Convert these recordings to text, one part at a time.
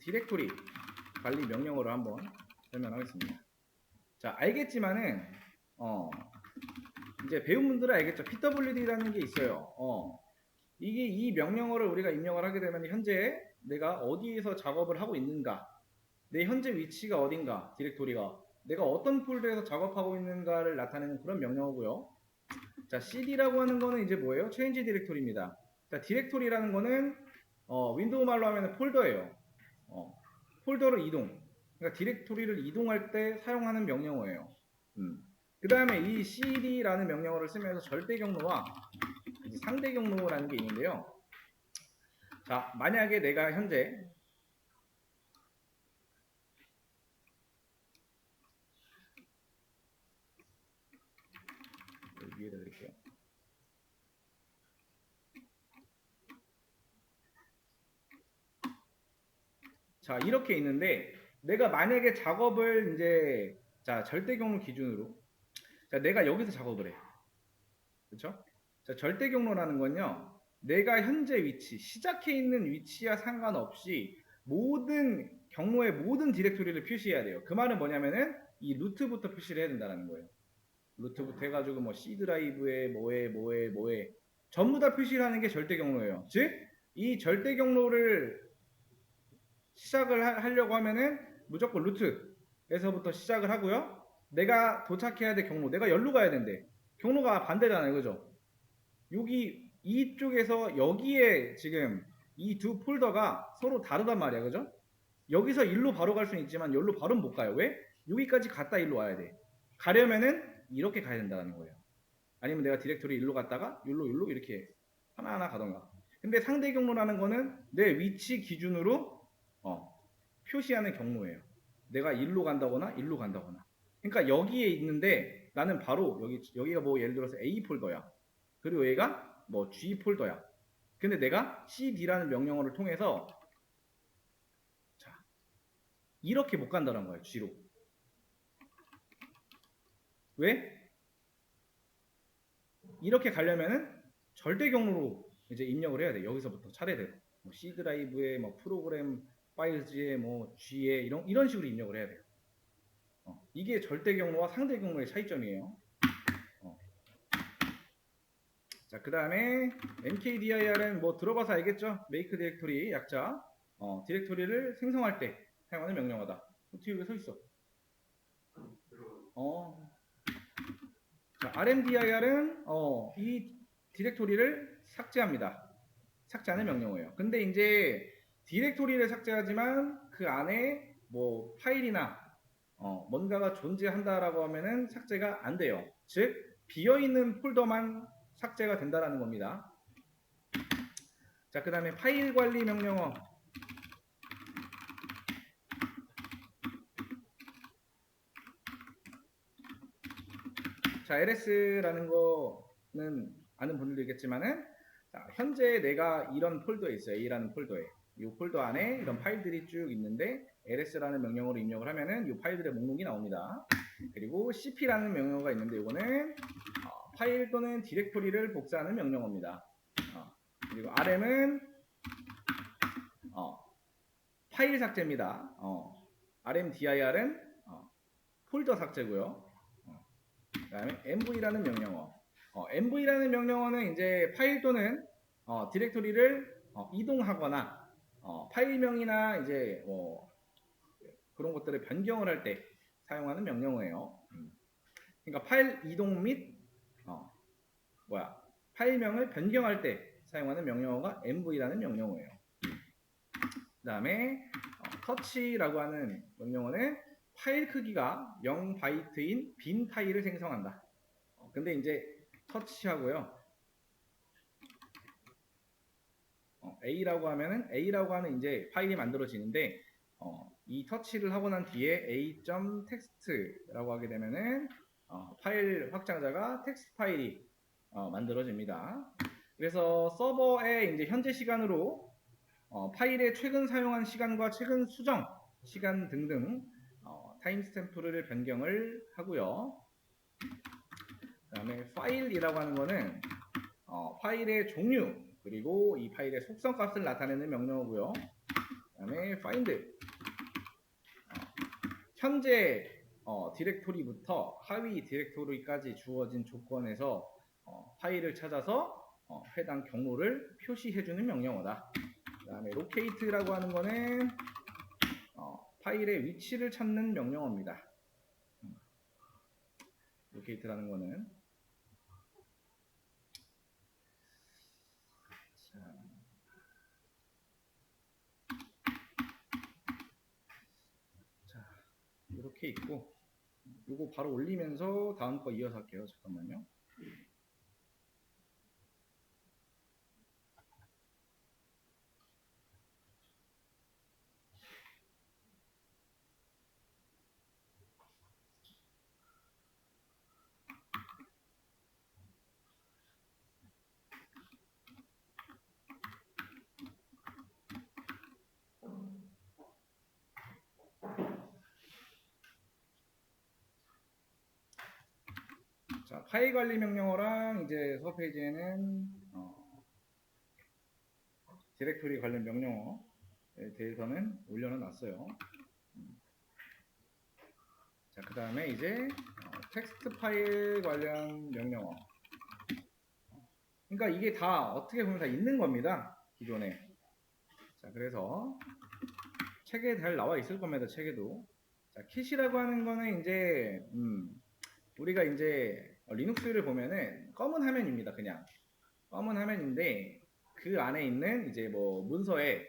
디렉토리 관리 명령어로 한번 설명하겠습니다. 자, 알겠지만은 이제 배운 분들은 알겠죠. pwd라는 게 있어요. 이게 이 명령어를 우리가 입력을 하게 되면 현재 내가 어디에서 작업을 하고 있는가, 내 현재 위치가 어딘가, 디렉토리가 내가 어떤 폴더에서 작업하고 있는가를 나타내는 그런 명령어고요. 자, cd라고 하는 거는 이제 뭐예요? change 디렉토리입니다. 자, 디렉토리라는 거는 윈도우 말로 하면 폴더예요. 폴더를 이동. 그러니까 디렉토리를 이동할 때 사용하는 명령어예요. 그 다음에 이 cd라는 명령어를 쓰면서 절대 경로와 상대 경로라는 게 있는데요. 자, 만약에 내가 현재 위에다 드릴게요. 자, 이렇게 있는데 내가 만약에 작업을 이제 자, 절대 경로 기준으로 자, 내가 여기서 작업을 해. 그렇죠? 자, 절대 경로라는 건요. 내가 현재 위치, 시작해 있는 위치와 상관없이 모든 경로의 모든 디렉토리를 표시해야 돼요. 그 말은 뭐냐면은 이 루트부터 표시를 해야 된다는 거예요. 루트부터 해가지고 뭐 C 드라이브에 뭐에 전부 다 표시를 하는 게 절대 경로예요. 즉, 이 절대 경로를 시작을 하려고 하면은 무조건 루트에서부터 시작을 하고요. 내가 도착해야 될 경로, 내가 여기로 가야 된대. 경로가 반대잖아요, 그죠? 여기 이쪽에서 여기에 지금 이 두 폴더가 서로 다르단 말이야, 그죠? 여기서 일로 바로 갈 수는 있지만 여기로 바로 못 가요. 왜? 여기까지 갔다 일로 와야 돼. 가려면은 이렇게 가야 된다는 거예요. 아니면 내가 디렉토리 일로 갔다가 일로 이렇게 하나하나 가던가. 근데 상대 경로라는 거는 내 위치 기준으로 표시하는 경로예요. 내가 일로 간다거나 일로 간다거나. 그러니까 여기에 있는데 나는 바로 여기가 뭐 예를 들어서 A 폴더야. 그리고 얘가 뭐 G 폴더야. 근데 내가 cd라는 명령어를 통해서 자, 이렇게 못 간다는 거예요. G로. 왜? 이렇게 가려면은 절대 경로로 이제 입력을 해야 돼. 여기서부터 차례대로. 뭐 C 드라이브에 뭐 프로그램 파일즈에 뭐 G에 이런 식으로 입력을 해야 돼요. 이게 절대 경로와 상대 경로의 차이점이에요. 자, 그 다음에 mkdir은 뭐 들어봐서 알겠죠? make 디렉토리 약자. 디렉토리를 생성할 때 사용하는 명령어다. 어떻게 여기 서 있어? 자, rmdir은 이 디렉토리를 삭제합니다. 삭제하는 명령어예요. 근데 이제 디렉토리를 삭제하지만 그 안에 뭐 파일이나 뭔가가 존재한다라고 하면은 삭제가 안 돼요. 즉 비어있는 폴더만 삭제가 된다라는 겁니다. 자, 그 다음에 파일 관리 명령어. 자, ls라는 거는 아는 분들도 있겠지만은 자, 현재 내가 이런 폴더에 있어요. A라는 폴더에. 이 폴더 안에 이런 파일들이 쭉 있는데 ls라는 명령어로 입력을 하면은 이 파일들의 목록이 나옵니다. 그리고 cp라는 명령어가 있는데 이거는 파일 또는 디렉토리를 복사하는 명령어입니다. 그리고 rm은 파일 삭제입니다. rmdir은 폴더 삭제고요. 그 다음에 mv라는 명령어. mv라는 명령어는 이제 파일 또는 디렉토리를 이동하거나 파일명이나 이제 그런 것들을 변경을 할 때 사용하는 명령어예요. 그러니까 파일 이동 및 파일명을 변경할 때 사용하는 명령어가 mv라는 명령어예요. 그 다음에 touch라고 하는 명령어는 파일 크기가 0바이트인 빈 파일을 생성한다. 근데 이제 터치하고요. A라고 하는 이제 파일이 만들어지는데 이 터치를 하고 난 뒤에 a.text라고 하게 되면은 파일 확장자가 텍스트 파일이 만들어집니다. 그래서 서버에 이제 현재 시간으로 파일의 최근 사용한 시간과 최근 수정 시간 등등 타임스탬프를 변경을 하고요. 그 다음에 파일이라고 하는 거는 파일의 종류 그리고 이 파일의 속성 값을 나타내는 명령어고요. 그 다음에 find 현재 디렉토리부터 하위 디렉토리까지 주어진 조건에서 파일을 찾아서 해당 경로를 표시해주는 명령어다. 그 다음에 locate라고 하는 거는 파일의 위치를 찾는 명령어입니다. locate라는 거는 이렇게 있고, 이거 바로 올리면서 다음 거 이어서 할게요. 잠깐만요. 자, 파일 관리 명령어랑 이제 수업 페이지에는 디렉토리 관련 명령어에 대해서는 올려놨어요. 자, 그 다음에 이제 텍스트 파일 관련 명령어. 그러니까 이게 다 어떻게 보면 다 있는 겁니다. 기존에. 자, 그래서 책에 잘 나와 있을 겁니다. 책에도. 자, 킷이라고 하는 거는 이제 우리가 이제 리눅스를 보면은 검은 화면입니다. 그냥 검은 화면인데 그 안에 있는 이제 뭐 문서에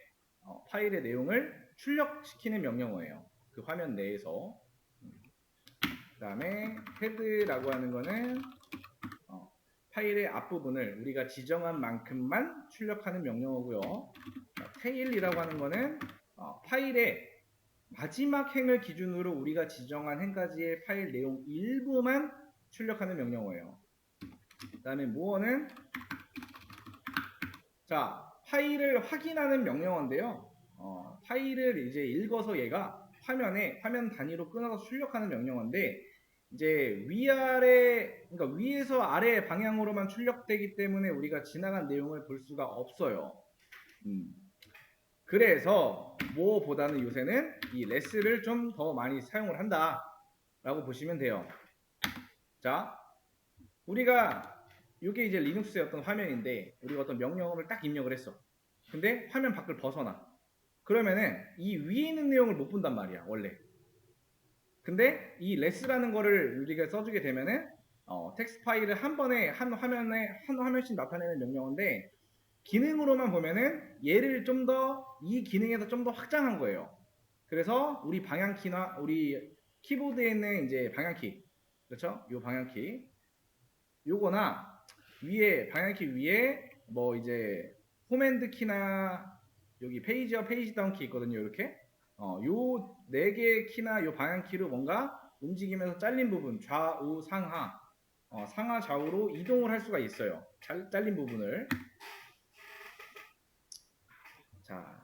파일의 내용을 출력시키는 명령어예요. 그 화면 내에서. 그 다음에 헤드라고 하는 거는 파일의 앞부분을 우리가 지정한 만큼만 출력하는 명령어고요. 테일이라고 하는 거는 파일의 마지막 행을 기준으로 우리가 지정한 행까지의 파일 내용 일부만 출력하는 명령어예요. 그 다음에 more는 자, 파일을 확인하는 명령어인데요. 파일을 이제 읽어서 얘가 화면 단위로 끊어서 출력하는 명령어인데 이제 위아래, 그러니까 위에서 아래 방향으로만 출력되기 때문에 우리가 지나간 내용을 볼 수가 없어요. 그래서 뭐보다는 요새는 이 less를 좀 더 많이 사용을 한다 라고 보시면 돼요. 자, 우리가 이게 이제 리눅스의 어떤 화면인데 우리가 어떤 명령어를 딱 입력을 했어. 근데 화면 밖을 벗어나. 그러면은 이 위에 있는 내용을 못 본단 말이야, 원래. 근데 이 less라는 거를 우리가 써주게 되면은 텍스트 파일을 한 번에 한 화면씩 나타내는 명령어인데 기능으로만 보면은 얘를 좀 더 이 기능에서 좀 더 확장한 거예요. 그래서 우리 방향키나 우리 키보드에 있는 이제 방향키, 그렇죠? 요 방향키, 요거나 위에 방향키 위에 뭐 이제 홈핸드 키나 여기 페이지업 페이지 다운 키 있거든요. 이렇게 요 네 개의 키나 요 방향키로 뭔가 움직이면서 잘린 부분 좌우 상하 상하 좌우로 이동을 할 수가 있어요. 잘린 부분을. 자,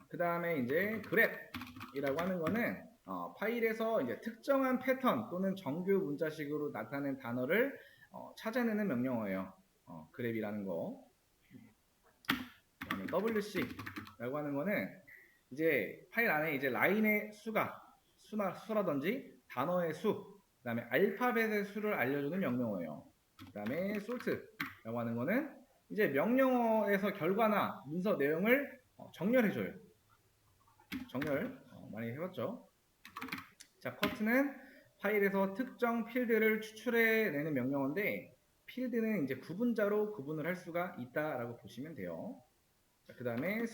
그 다음에 이제 그랩이라고 하는 거는 파일에서 이제 특정한 패턴 또는 정규 문자식으로 나타낸 단어를 찾아내는 명령어예요. 그랩이라는 거. 그다음에 WC라고 하는 거는 이제 파일 안에 이제 라인의 수라든지 단어의 수, 그다음에 알파벳의 수를 알려주는 명령어예요. 그다음에 sort라고 하는 거는 이제 명령어에서 결과나 문서 내용을 정렬해줘요. 정렬 많이 해봤죠. 자, 컷는 파일에서 특정 필드를 추출해내는 명령어인데 필드는 이제 구분자로 구분을 할 수가 있다라고 보시면 돼요. 그 다음에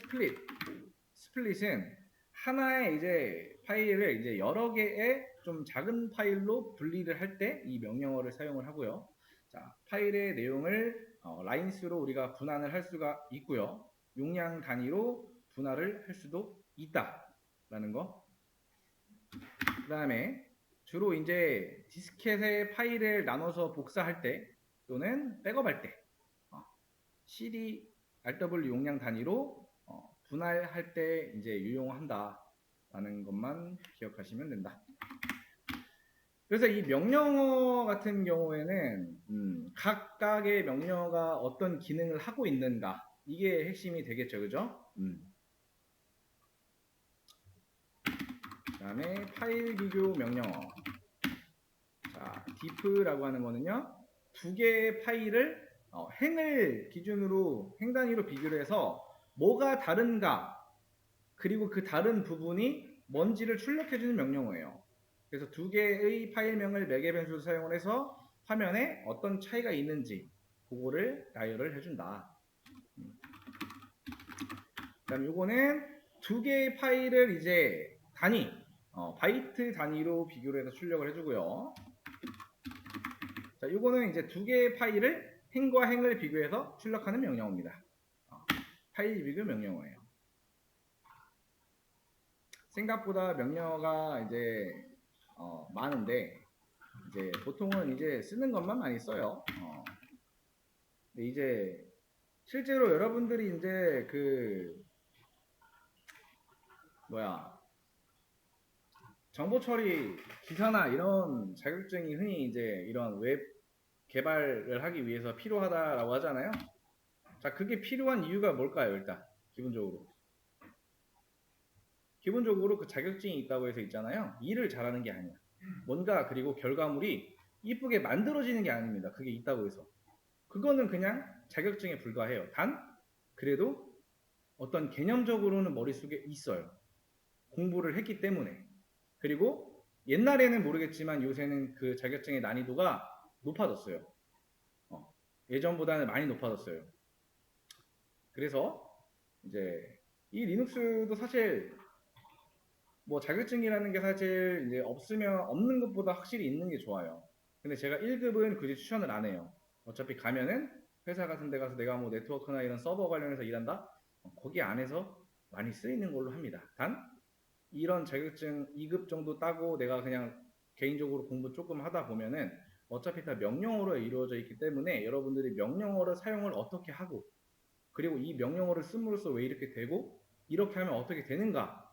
스플릿은 하나의 이제 파일을 이제 여러 개의 좀 작은 파일로 분리를 할 때 이 명령어를 사용을 하고요. 자, 파일의 내용을 라인수로 우리가 분할을 할 수가 있고요. 용량 단위로 분할을 할 수도 있다라는 거. 그 다음에 주로 이제 디스켓의 파일을 나눠서 복사할 때 또는 백업할 때 CD, RW 용량 단위로 분할할 때 이제 유용한다라는 것만 기억하시면 된다. 그래서 이 명령어 같은 경우에는 각각의 명령어가 어떤 기능을 하고 있는가 이게 핵심이 되겠죠, 그죠? 다음에 파일 비교 명령어. 자, diff라고 하는 거는요, 두 개의 파일을 행을 기준으로 행 단위로 비교를 해서 뭐가 다른가, 그리고 그 다른 부분이 뭔지를 출력해주는 명령어예요. 그래서 두 개의 파일명을 매개 변수로 사용을 해서 화면에 어떤 차이가 있는지 그거를 나열을 해준다. 그다음 요거는 두 개의 파일을 이제 단위, 바이트 단위로 비교를 해서 출력을 해주고요. 자, 요거는 이제 두 개의 파일을 행과 행을 비교해서 출력하는 명령어입니다. 파일 비교 명령어예요. 생각보다 명령어가 이제 많은데 이제 보통은 이제 쓰는 것만 많이 써요. 근데 이제 실제로 여러분들이 이제 그 정보 처리 기사나 이런 자격증이 흔히 이제 이런 웹 개발을 하기 위해서 필요하다라고 하잖아요. 자, 그게 필요한 이유가 뭘까요? 일단 기본적으로 그 자격증이 있다고 해서 있잖아요. 일을 잘하는 게 아니야. 뭔가 그리고 결과물이 이쁘게 만들어지는 게 아닙니다. 그게 있다고 해서. 그거는 그냥 자격증에 불과해요. 단 그래도 어떤 개념적으로는 머릿속에 있어요. 공부를 했기 때문에. 그리고 옛날에는 모르겠지만 요새는 그 자격증의 난이도가 높아졌어요. 예전보다는 많이 높아졌어요. 그래서 이제 이 리눅스도 사실 뭐 자격증이라는 게 사실 이제 없는 것보다 확실히 있는 게 좋아요. 근데 제가 1급은 굳이 추천을 안 해요. 어차피 가면은 회사 같은 데 가서 내가 뭐 네트워크나 이런 서버 관련해서 일한다? 거기 안에서 많이 쓰이는 걸로 합니다. 단 이런 자격증 2급 정도 따고 내가 그냥 개인적으로 공부 조금 하다 보면은 어차피 다 명령어로 이루어져 있기 때문에 여러분들이 명령어를 사용을 어떻게 하고 그리고 이 명령어를 씀으로써 왜 이렇게 되고 이렇게 하면 어떻게 되는가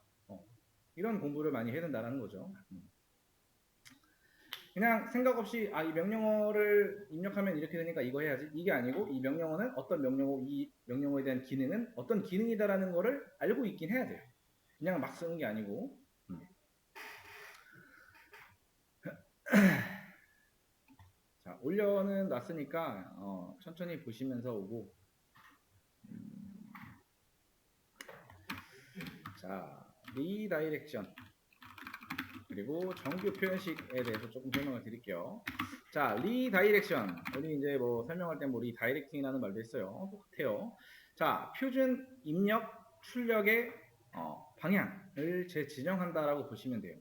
이런 공부를 많이 해야 된다는 거죠. 그냥 생각 없이 이 명령어를 입력하면 이렇게 되니까 이거 해야지 이게 아니고 이 명령어는 어떤 명령어, 이 명령어에 대한 기능은 어떤 기능이다라는 거를 알고 있긴 해야 돼요. 그냥 막 쓰는 게 아니고. 자, 올려는 놨으니까 천천히 보시면서 오고. 자, 리다이렉션 그리고 정규 표현식에 대해서 조금 설명을 드릴게요. 자, 리다이렉션. 우리 이제 뭐 설명할 때 뭐 리다이렉팅이라는 말도 있어요. 똑같아요. 자, 표준 입력 출력의 방향을 재지정한다라고 보시면 돼요.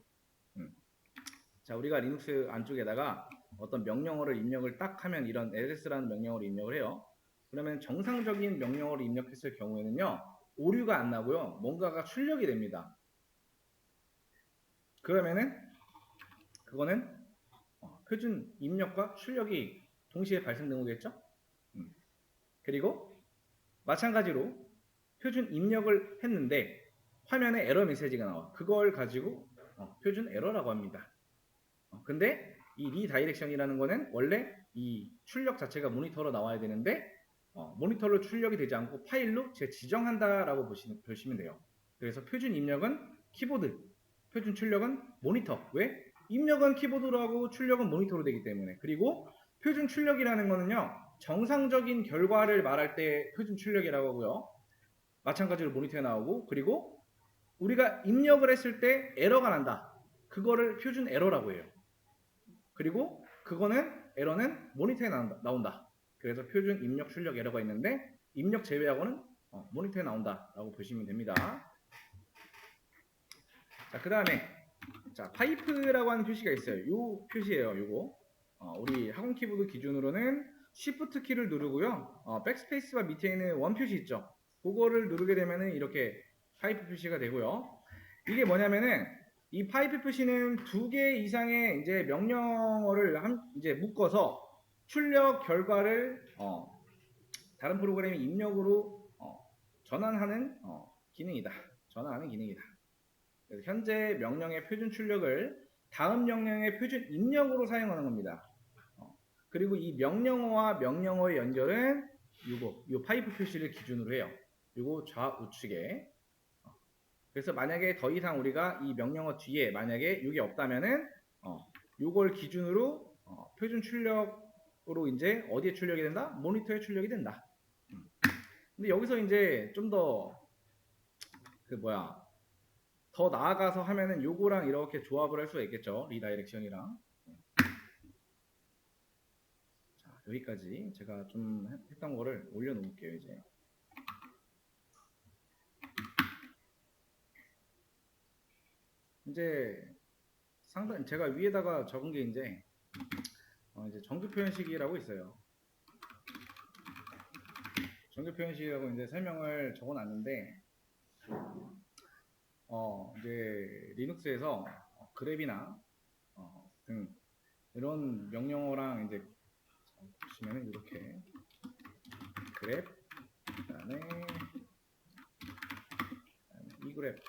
자, 우리가 리눅스 안쪽에다가 어떤 명령어를 입력을 딱 하면 이런 ls라는 명령어를 입력을 해요. 그러면 정상적인 명령어를 입력했을 경우에는요, 오류가 안 나고요, 뭔가가 출력이 됩니다. 그러면은 그거는 표준 입력과 출력이 동시에 발생된 거겠죠? 그리고 마찬가지로 표준 입력을 했는데 화면에 에러 메시지가 나와. 그걸 가지고 표준 에러라고 합니다. 근데 이 리다이렉션이라는 거는 원래 이 출력 자체가 모니터로 나와야 되는데 모니터로 출력이 되지 않고 파일로 재지정한다라고 보시면 돼요. 그래서 표준 입력은 키보드, 표준 출력은 모니터. 왜? 입력은 키보드로 하고 출력은 모니터로 되기 때문에. 그리고 표준 출력이라는 거는요, 정상적인 결과를 말할 때 표준 출력이라고 하고요. 마찬가지로 모니터에 나오고, 그리고 우리가 입력을 했을 때 에러가 난다. 그거를 표준 에러라고 해요. 그리고 그거는 에러는 모니터에 나온다. 그래서 표준 입력 출력 에러가 있는데 입력 제외하고는 모니터에 나온다라고 보시면 됩니다. 자, 그 다음에 자, 파이프라고 하는 표시가 있어요. 이 표시예요. 요거 우리 학원 키보드 기준으로는 Shift 키를 누르고요. 백스페이스바 밑에 있는 원 표시 있죠. 그거를 누르게 되면은 이렇게 파이프 표시가 되고요. 이게 뭐냐면은 이 파이프 표시는 두 개 이상의 이제 명령어를 이제 묶어서 출력 결과를 다른 프로그램의 입력으로 전환하는 기능이다. 전환하는 기능이다. 그래서 현재 명령의 표준 출력을 다음 명령의 표준 입력으로 사용하는 겁니다. 그리고 이 명령어와 명령어의 연결은 요 파이프 표시를 기준으로 해요. 요거 좌우측에. 그래서 만약에 더 이상 우리가 이 명령어 뒤에 만약에 이게 없다면은 요걸 기준으로 표준 출력으로 이제 어디에 출력이 된다? 모니터에 출력이 된다. 근데 여기서 이제 좀 더 더 나아가서 하면은 요거랑 이렇게 조합을 할 수가 있겠죠. 리다이렉션이랑. 자, 여기까지 제가 좀 했던 거를 올려놓을게요, 이제. 이제 상당 제가 위에다가 적은 게 이제 정규 표현식이라고 있어요. 정규 표현식이라고 이제 설명을 적어놨는데 이제 리눅스에서 그랩이나 등 이런 명령어랑 이제 보시면은 이렇게 그랩 그다음에 이그랩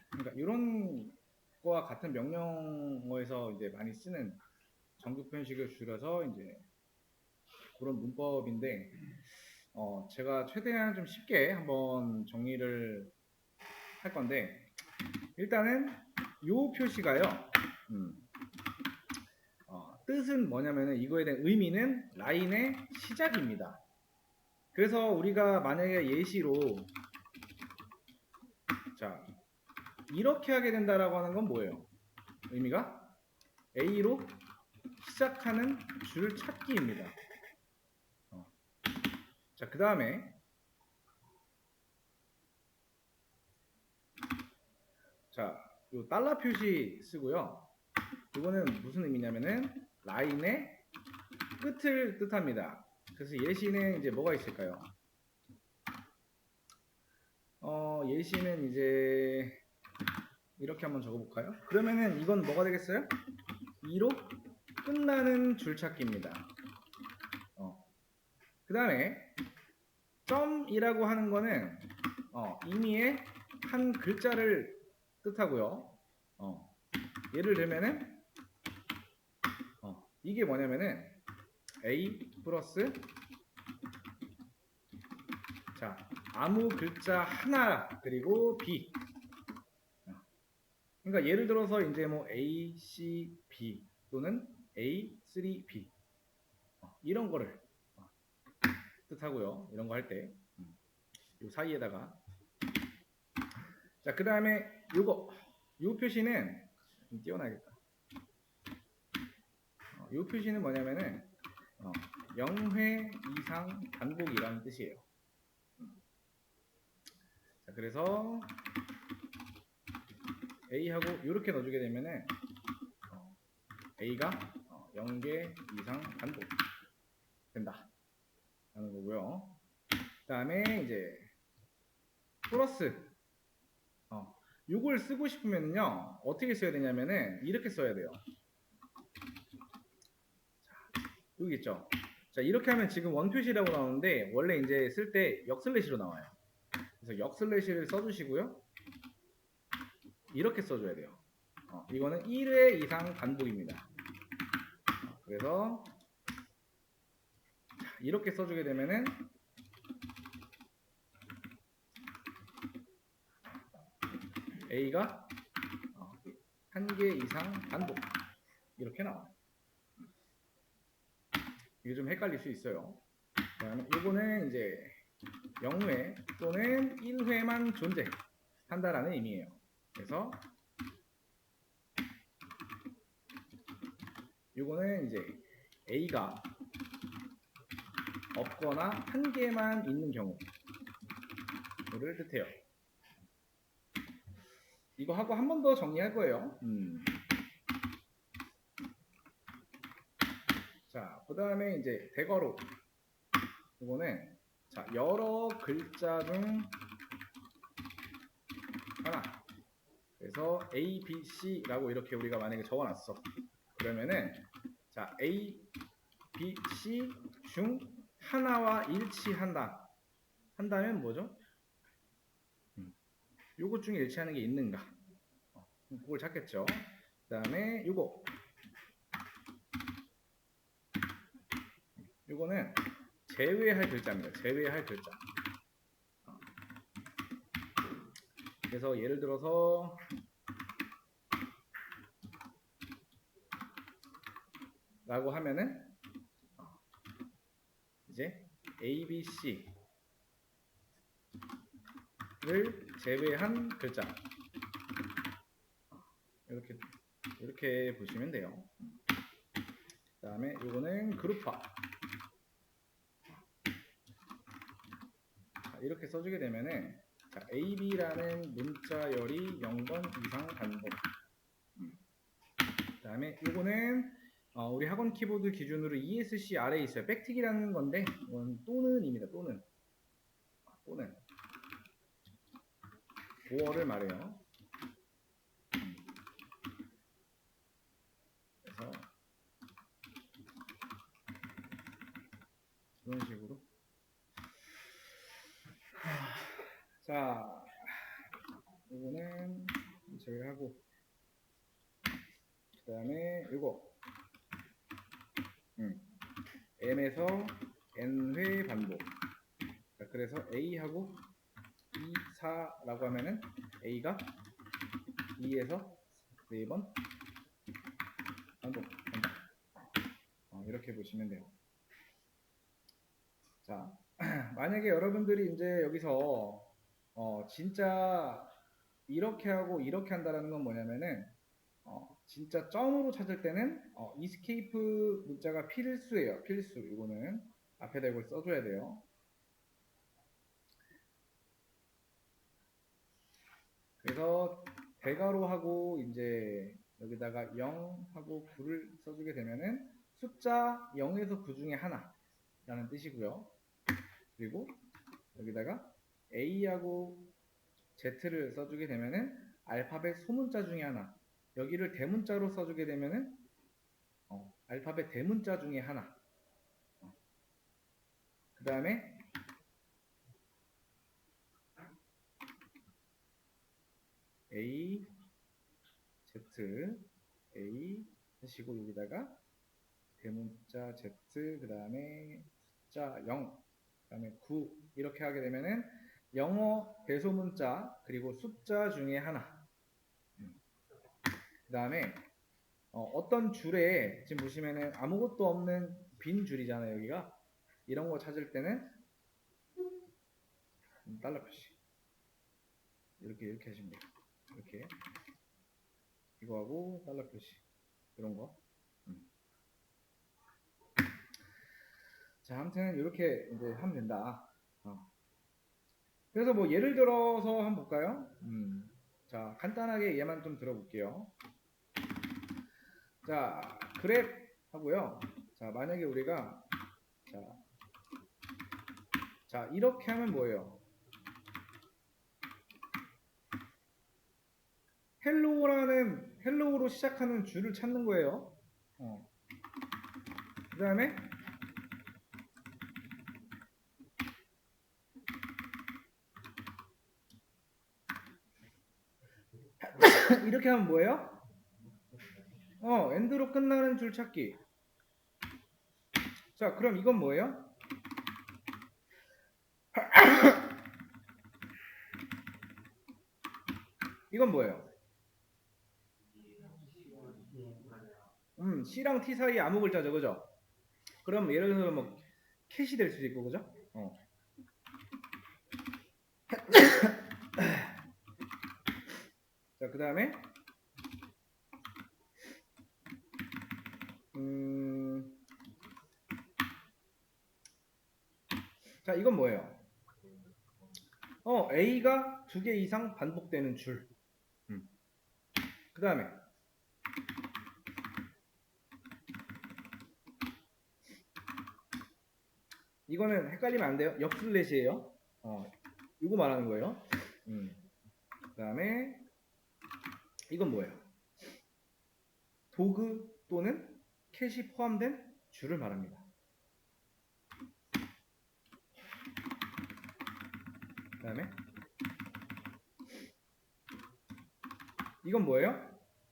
그러니까 이런 거와 같은 명령어에서 이제 많이 쓰는 정규 표현식을 줄여서 이제 그런 문법인데 제가 최대한 좀 쉽게 한번 정리를 할 건데 일단은 요 표시가요. 뜻은 뭐냐면은 이거에 대한 의미는 라인의 시작입니다. 그래서 우리가 만약에 예시로 자 이렇게 하게 된다라고 하는 건 뭐예요? 의미가 A로 시작하는 줄 찾기입니다. 자, 그 다음에 자, 요 달러 표시 쓰고요. 이거는 무슨 의미냐면은 라인의 끝을 뜻합니다. 그래서 예시는 이제 뭐가 있을까요? 예시는 이제 이렇게 한번 적어볼까요? 그러면은 이건 뭐가 되겠어요? 2로 끝나는 줄찾기입니다. 그 다음에 점이라고 하는 거는 의미의 한 글자를 뜻하고요. 예를 들면은 이게 뭐냐면은 A 플러스 자 아무 글자 하나 그리고 B 그러니까 예를 들어서 이제 뭐 A, C, B 또는 A, 3, B 이런 거를 뜻하고요. 이런 거 할 때 이 사이에다가 자 그 다음에 요 표시는 좀 띄워놔야겠다. 요 표시는 뭐냐면은 0회 이상 반복이라는 뜻이에요. 자 그래서 A하고 이렇게 넣어주게 되면은 A가 0개 이상 반복 된다 라는 거고요. 그 다음에 이제 플러스 요걸 쓰고 싶으면요 어떻게 써야 되냐면은 이렇게 써야 돼요. 자, 여기 있죠. 자 이렇게 하면 지금 원표시라고 나오는데 원래 이제 쓸 때 역슬래시로 나와요. 그래서 역슬래시를 써주시고요. 이렇게 써줘야 돼요. 이거는 1회 이상 반복입니다. 그래서 이렇게 써주게 되면은 A가 1개 이상 반복 이렇게 나와요. 이게 좀 헷갈릴 수 있어요. 그다음에 이거는 이제 0회 또는 1회만 존재한다라는 의미예요. 그래서 이거는 이제 A가 없거나 한 개만 있는 경우를 뜻해요. 이거 하고 한 번 더 정리할 거예요. 자, 그 다음에 이제 대괄호. 이거는 자 여러 글자 중 하나. 그래서 A, B, C라고 이렇게 우리가 만약에 적어놨어. 그러면은 자 A, B, C 중 하나와 일치한다. 한다면 뭐죠? 요것 중에 일치하는 게 있는가? 그걸 찾겠죠. 그 다음에 요거는 제외할 글자입니다. 제외할 글자. 그래서 예를 들어서 라고 하면은 이제 A, B, C를 제외한 글자 이렇게 보시면 돼요. 그 다음에 이거는 그룹화. 이렇게 써주게 되면은 자, AB라는 문자열이 0번 이상 반복. 그 다음에 이거는 우리 학원 키보드 기준으로 ESC 아래에 있어요. 백틱이라는 건데 이건 또는입니다. 또는 5어를 말해요. 그래서 이런 식으로 자 이거는 제외하고 그 다음에 이거 m에서 n회 반복. 자, 그래서 a하고 2, 4라고 하면은 a가 2에서 4번 반복한다. 이렇게 보시면 돼요. 자, 만약에 여러분들이 이제 여기서 진짜 이렇게 하고 이렇게 한다는 건 뭐냐면은 진짜 점으로 찾을 때는 이스케이프 문자가 필수예요. 필수. 이거는 앞에다 이걸 써줘야 돼요. 그래서 대괄호 하고 이제 여기다가 0하고 9를 써주게 되면은 숫자 0에서 9 중에 하나라는 뜻이고요. 그리고 여기다가 A하고 Z를 써주게 되면은 알파벳 소문자 중에 하나. 여기를 대문자로 써주게 되면은 알파벳 대문자 중에 하나. 그 다음에 A, Z, A 하시고 여기다가 대문자 Z 그 다음에 숫자 0 그 다음에 9 이렇게 하게 되면은 영어 대소문자 그리고 숫자 중에 하나. 그 다음에 어떤 줄에 지금 보시면은 아무것도 없는 빈 줄이잖아요. 여기가 이런 거 찾을 때는 달러 표시 이렇게 하시면 돼요. 이렇게 이거하고 달러 표시 이런 거. 자, 아무튼 이렇게 이제 하면 된다. 그래서 뭐 예를 들어서 한번 볼까요? 자, 간단하게 얘만 좀 들어볼게요. 자, 그랩 하고요. 자, 만약에 우리가 자 이렇게 하면 뭐예요? 헬로우로 시작하는 줄을 찾는 거예요. 그 다음에 이렇게 하면 뭐예요? 엔드로 끝나는 줄 찾기. 자, 그럼 이건 뭐예요? 이건 뭐예요? C랑 T 사이에 아무 글자죠, 그죠? 그럼 예를 들어서 뭐 캣이 될 수도 있고, 그죠? 자, 그 다음에 자, 이건 뭐예요? A가 2개 이상 반복되는 줄. 그 다음에 이거는 헷갈리면 안 돼요. 역슬렛이에요. 이거 말하는 거예요. 그 다음에 이건 뭐예요? 도그 또는 캣이 포함된 줄을 말합니다. 그 다음에 이건 뭐예요?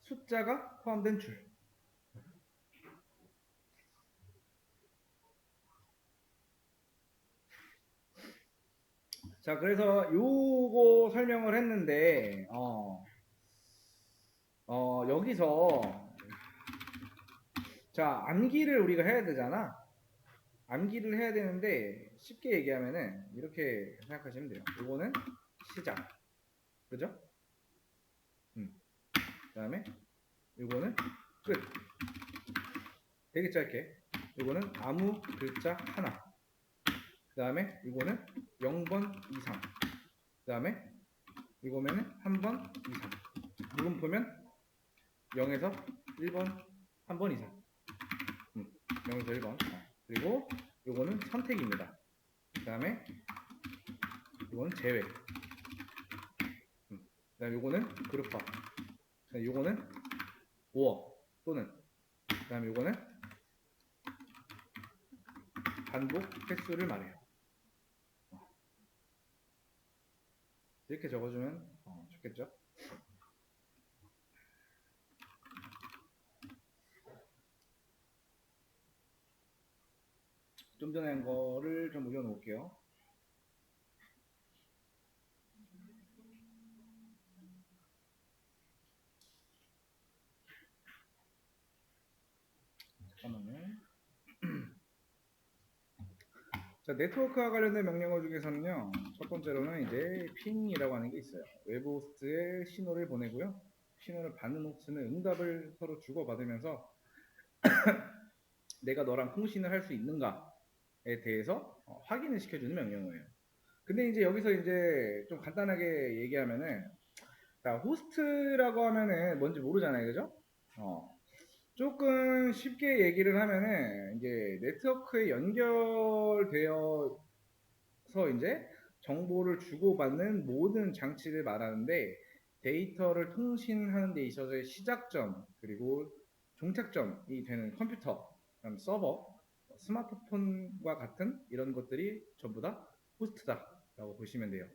숫자가 포함된 줄. 자, 그래서 요거 설명을 했는데, 여기서, 자, 암기를 우리가 해야 되잖아. 암기를 해야 되는데, 쉽게 얘기하면은, 이렇게 생각하시면 돼요. 요거는 시작. 그죠? 그 다음에, 요거는 끝. 되게 짧게. 요거는 아무 글자 하나. 그 다음에, 이거는 0번 이상. 그 다음에, 이거면은 한 번 이상. 물음표면 0에서 1번, 한 번 이상. 0에서 1번. 그리고 요거는 선택입니다. 그 다음에 요거는 제외. 그 다음에 요거는 그룹화. 그 다음에 요거는 보어 또는. 그 다음에 요거는 반복 횟수를 말해요. 이렇게 적어주면 좋겠죠? 좀 전에 한 거를 좀 올려놓을게요. 잠깐만요. 자, 네트워크와 관련된 명령어 중에서는요, 첫 번째로는 이제 핑이라고 하는 게 있어요. 외부 호스트에 신호를 보내고요. 신호를 받는 호스트는 응답을 서로 주고받으면서 내가 너랑 통신을 할 수 있는가에 대해서 확인을 시켜주는 명령어예요. 근데 이제 여기서 이제 좀 간단하게 얘기하면은, 자, 호스트라고 하면은 뭔지 모르잖아요. 그죠? 조금 쉽게 얘기를 하면은, 이제 네트워크에 연결되어서 이제 정보를 주고받는 모든 장치를 말하는데, 데이터를 통신하는 데 있어서의 시작점, 그리고 종착점이 되는 컴퓨터, 그다음 서버, 스마트폰과 같은 이런 것들이 전부 다 호스트다라고 보시면 돼요.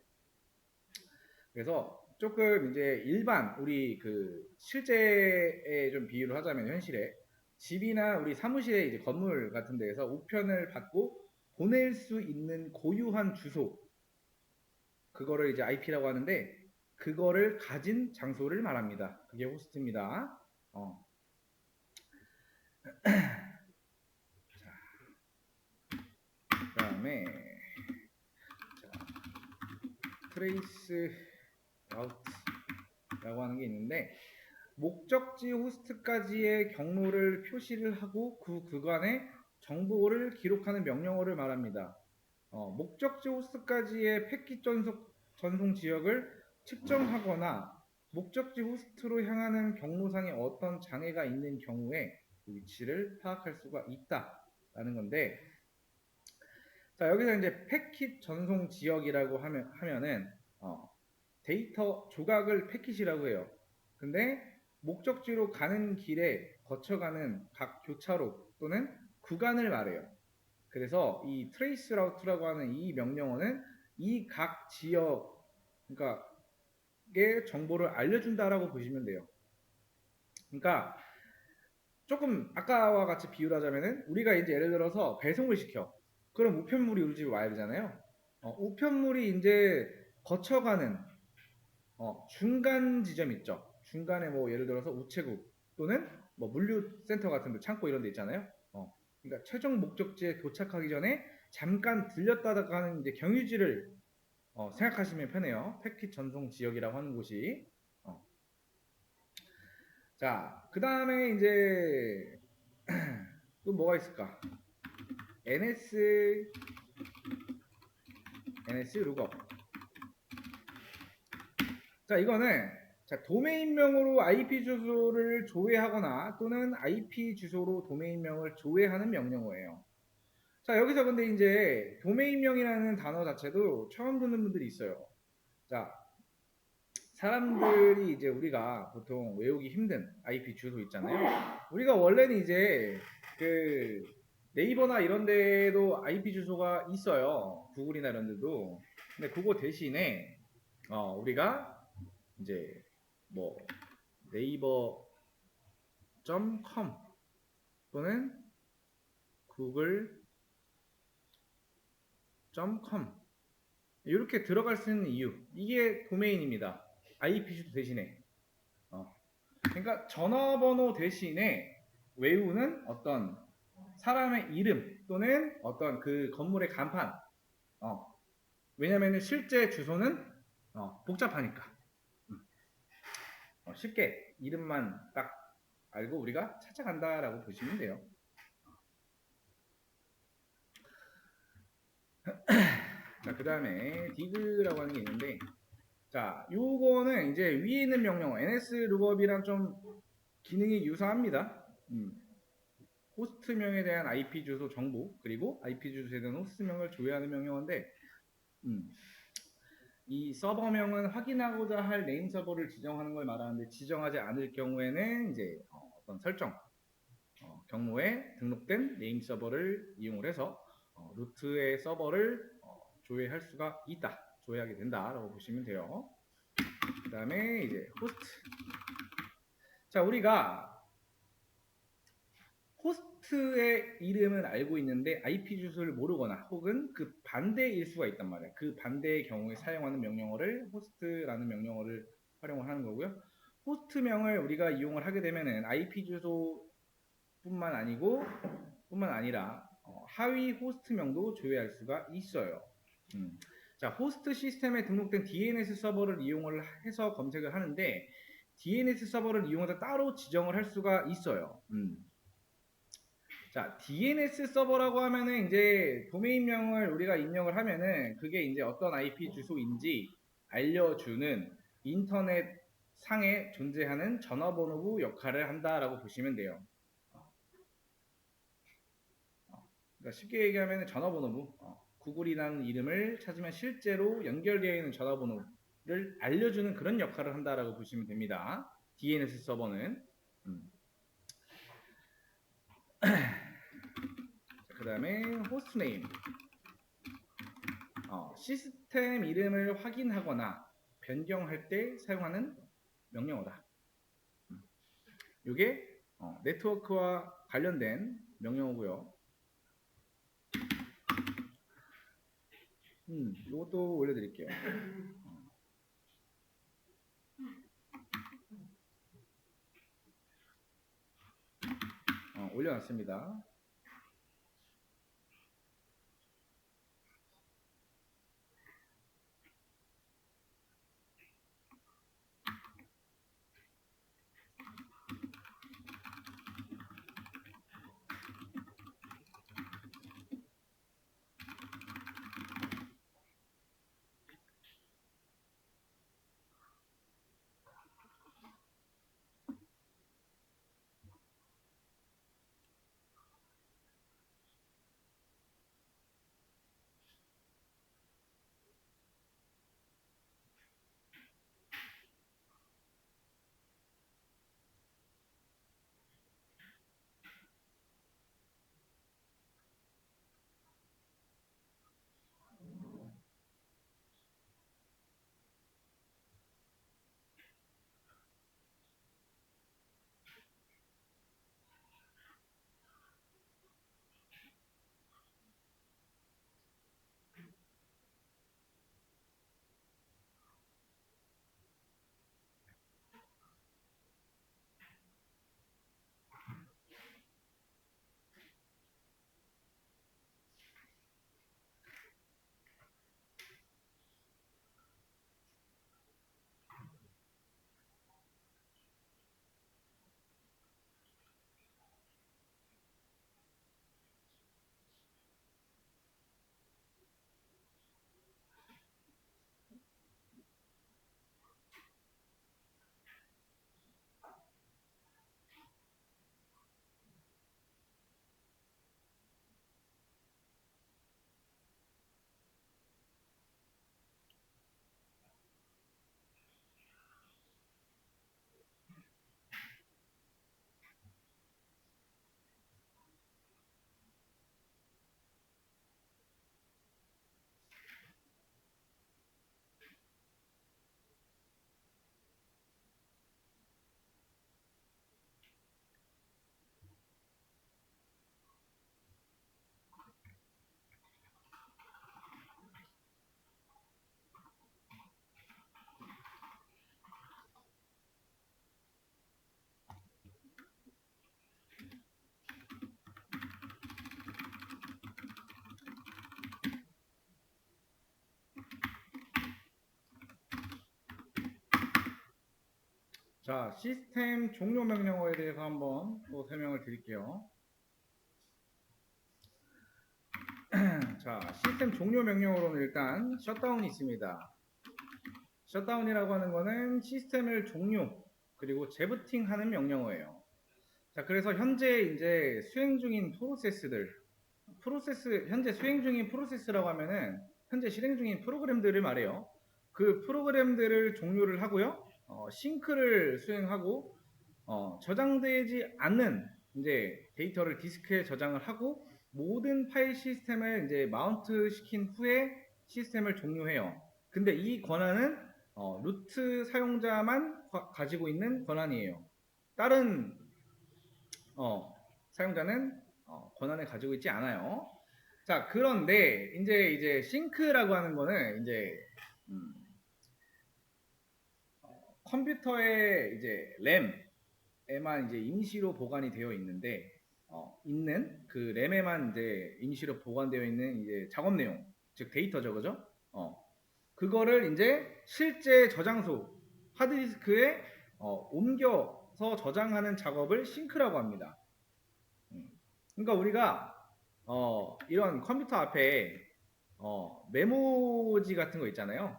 그래서 조금 이제 일반 우리 그 실제에 좀 비유를 하자면 현실에 집이나 우리 사무실에 이제 건물 같은 데에서 우편을 받고 보낼 수 있는 고유한 주소, 그거를 이제 IP라고 하는데, 그거를 가진 장소를 말합니다. 그게 호스트입니다. 그다음에 트레이스 라우트라고 하는 게 있는데, 목적지 호스트까지의 경로를 표시를 하고 그 구간에 정보를 기록하는 명령어를 말합니다. 목적지 호스트까지의 패킷 전송 지역을 측정하거나 목적지 호스트로 향하는 경로상에 어떤 장애가 있는 경우에 그 위치를 파악할 수가 있다라는 건데, 자, 여기서 이제 패킷 전송 지역이라고 하면은 데이터 조각을 패킷이라고 해요. 근데 목적지로 가는 길에 거쳐가는 각 교차로 또는 구간을 말해요. 그래서 이 트레이스 라우트라고 하는 이 명령어는 이 각 지역, 그러니까 의 정보를 알려준다라고 보시면 돼요. 그러니까 조금 아까와 같이 비유를 하자면은, 우리가 이제 예를 들어서 배송을 시켜. 그럼 우편물이 우리 집에 와야 되잖아요. 우편물이 이제 거쳐가는 중간 지점 있죠. 중간에 뭐 예를 들어서 우체국 또는 뭐 물류센터 같은 데, 창고 이런 데 있잖아요. 그러니까 최종 목적지에 도착하기 전에 잠깐 들렸다 가는 이제 경유지를 생각하시면 편해요. 패킷 전송 지역이라고 하는 곳이. 자, 그 다음에 이제 또 뭐가 있을까? NS 룩업. 자, 이거는 자, 도메인명으로 IP 주소를 조회하거나 또는 IP 주소로 도메인명을 조회하는 명령어예요. 자, 여기서 근데 이제 도메인명이라는 단어 자체도 처음 듣는 분들이 있어요. 자, 사람들이 이제 우리가 보통 외우기 힘든 IP 주소 있잖아요. 우리가 원래는 이제 그 네이버나 이런 데도 IP 주소가 있어요. 구글이나 이런 데도. 근데 그거 대신에 우리가 이제 뭐 네이버.com 또는 구글.com 이렇게 들어갈 수 있는 이유, 이게 도메인입니다. IP 주소 대신에. 그러니까 전화번호 대신에 외우는 어떤 사람의 이름 또는 어떤 그 건물의 간판. 왜냐면은 실제 주소는 복잡하니까. 쉽게 이름만 딱 알고 우리가 찾아간다라고 보시면 돼요. 자, 그 다음에 dig라고 하는 게 있는데, 자, 요거는 이제 위에 있는 명령, nslookup이랑 좀 기능이 유사합니다. 호스트명에 대한 IP 주소 정보, 그리고 IP 주소에 대한 호스트명을 조회하는 명령어인데, 이 서버명은 확인하고자 할 네임 서버를 지정하는 걸 말하는데, 지정하지 않을 경우에는 이제 어떤 설정, 경로에 등록된 네임 서버를 이용을 해서 루트의 서버를 조회할 수가 있다. 조회하게 된다라고 보시면 돼요. 그 다음에 이제 호스트. 자, 우리가 호스트의 이름은 알고 있는데 IP 주소를 모르거나 혹은 그 반대일 수가 있단 말이에요. 그 반대의 경우에 사용하는 명령어를 호스트라는 명령어를 활용을 하는 거고요. 호스트명을 우리가 이용을 하게 되면은 IP 주소뿐만 아니라 하위 호스트명도 조회할 수가 있어요. 자, 호스트 시스템에 등록된 DNS 서버를 이용을 해서 검색을 하는데 DNS 서버를 이용해서 따로 지정을 할 수가 있어요. 자, DNS 서버라고 하면은 이제 도메인명을 우리가 입력을 하면은 그게 이제 어떤 IP 주소인지 알려주는 인터넷 상에 존재하는 전화번호부 역할을 한다라고 보시면 돼요. 그러니까 쉽게 얘기하면 전화번호부, 구글이라는 이름을 찾으면 실제로 연결되어 있는 전화번호를 알려주는 그런 역할을 한다라고 보시면 됩니다. DNS 서버는. 그 다음에 호스트네임. 시스템 이름을 확인하거나 변경할 때 사용하는 명령어다. 이게 네트워크와 관련된 명령어고요. 이것도 올려드릴게요. 올려놨습니다. 자, 시스템 종료 명령어에 대해서 한번 또 설명을 드릴게요. 자, 시스템 종료 명령어로는 일단 셧다운이 있습니다. 셧다운이라고 하는 거는 시스템을 종료 그리고 재부팅하는 명령어예요. 자, 그래서 현재 이제 수행 중인 현재 수행 중인 프로세스라고 하면은 현재 실행 중인 프로그램들을 말해요. 그 프로그램들을 종료를 하고요. 싱크를 수행하고 저장되지 않는 이제 데이터를 디스크에 저장을 하고 모든 파일 시스템을 이제 마운트 시킨 후에 시스템을 종료해요. 근데 이 권한은 루트 사용자만 가지고 있는 권한이에요. 다른 사용자는 권한을 가지고 있지 않아요. 자, 그런데 이제 싱크라고 하는 거는 이제 컴퓨터의 이제 램에만 이제 임시로 보관이 되어 있는데 있는 그 램에만 이제 임시로 보관되어 있는 이제 작업 내용, 즉 데이터죠, 그죠? 그거를 이제 실제 저장소 하드디스크에 옮겨서 저장하는 작업을 싱크라고 합니다. 그러니까 우리가 이런 컴퓨터 앞에 메모지 같은 거 있잖아요.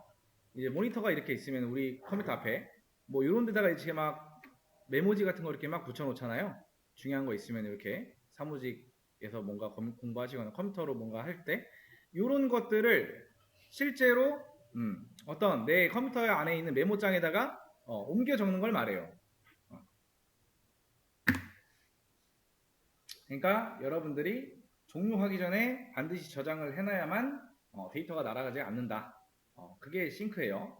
이제 모니터가 이렇게 있으면 우리 컴퓨터 앞에 뭐 이런 데다가 이렇게 막 메모지 같은 거 이렇게 막 붙여놓잖아요. 중요한 거 있으면 이렇게 사무직에서 뭔가 공부하시거나 컴퓨터로 뭔가 할 때 이런 것들을 실제로 어떤 내 컴퓨터 안에 있는 메모장에다가 옮겨 적는 걸 말해요. 그러니까 여러분들이 종료하기 전에 반드시 저장을 해놔야만 데이터가 날아가지 않는다. 그게 싱크예요.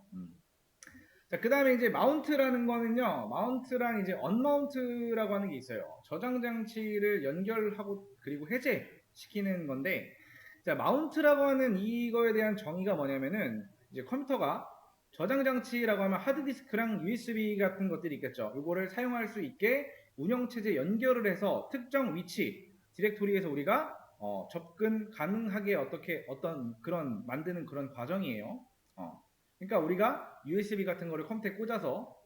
자, 그 다음에 이제 마운트라는 거는요, 마운트랑 이제 언마운트라고 하는 게 있어요. 저장 장치를 연결하고 그리고 해제시키는 건데, 자, 마운트라고 하는 이거에 대한 정의가 뭐냐면은, 이제 컴퓨터가 저장 장치라고 하면 하드디스크랑 USB 같은 것들이 있겠죠. 이거를 사용할 수 있게 운영체제 연결을 해서 특정 위치, 디렉토리에서 우리가 접근 가능하게 어떤 그런 만드는 그런 과정이에요. 그러니까 우리가 USB 같은 거를 컴퓨터에 꽂아서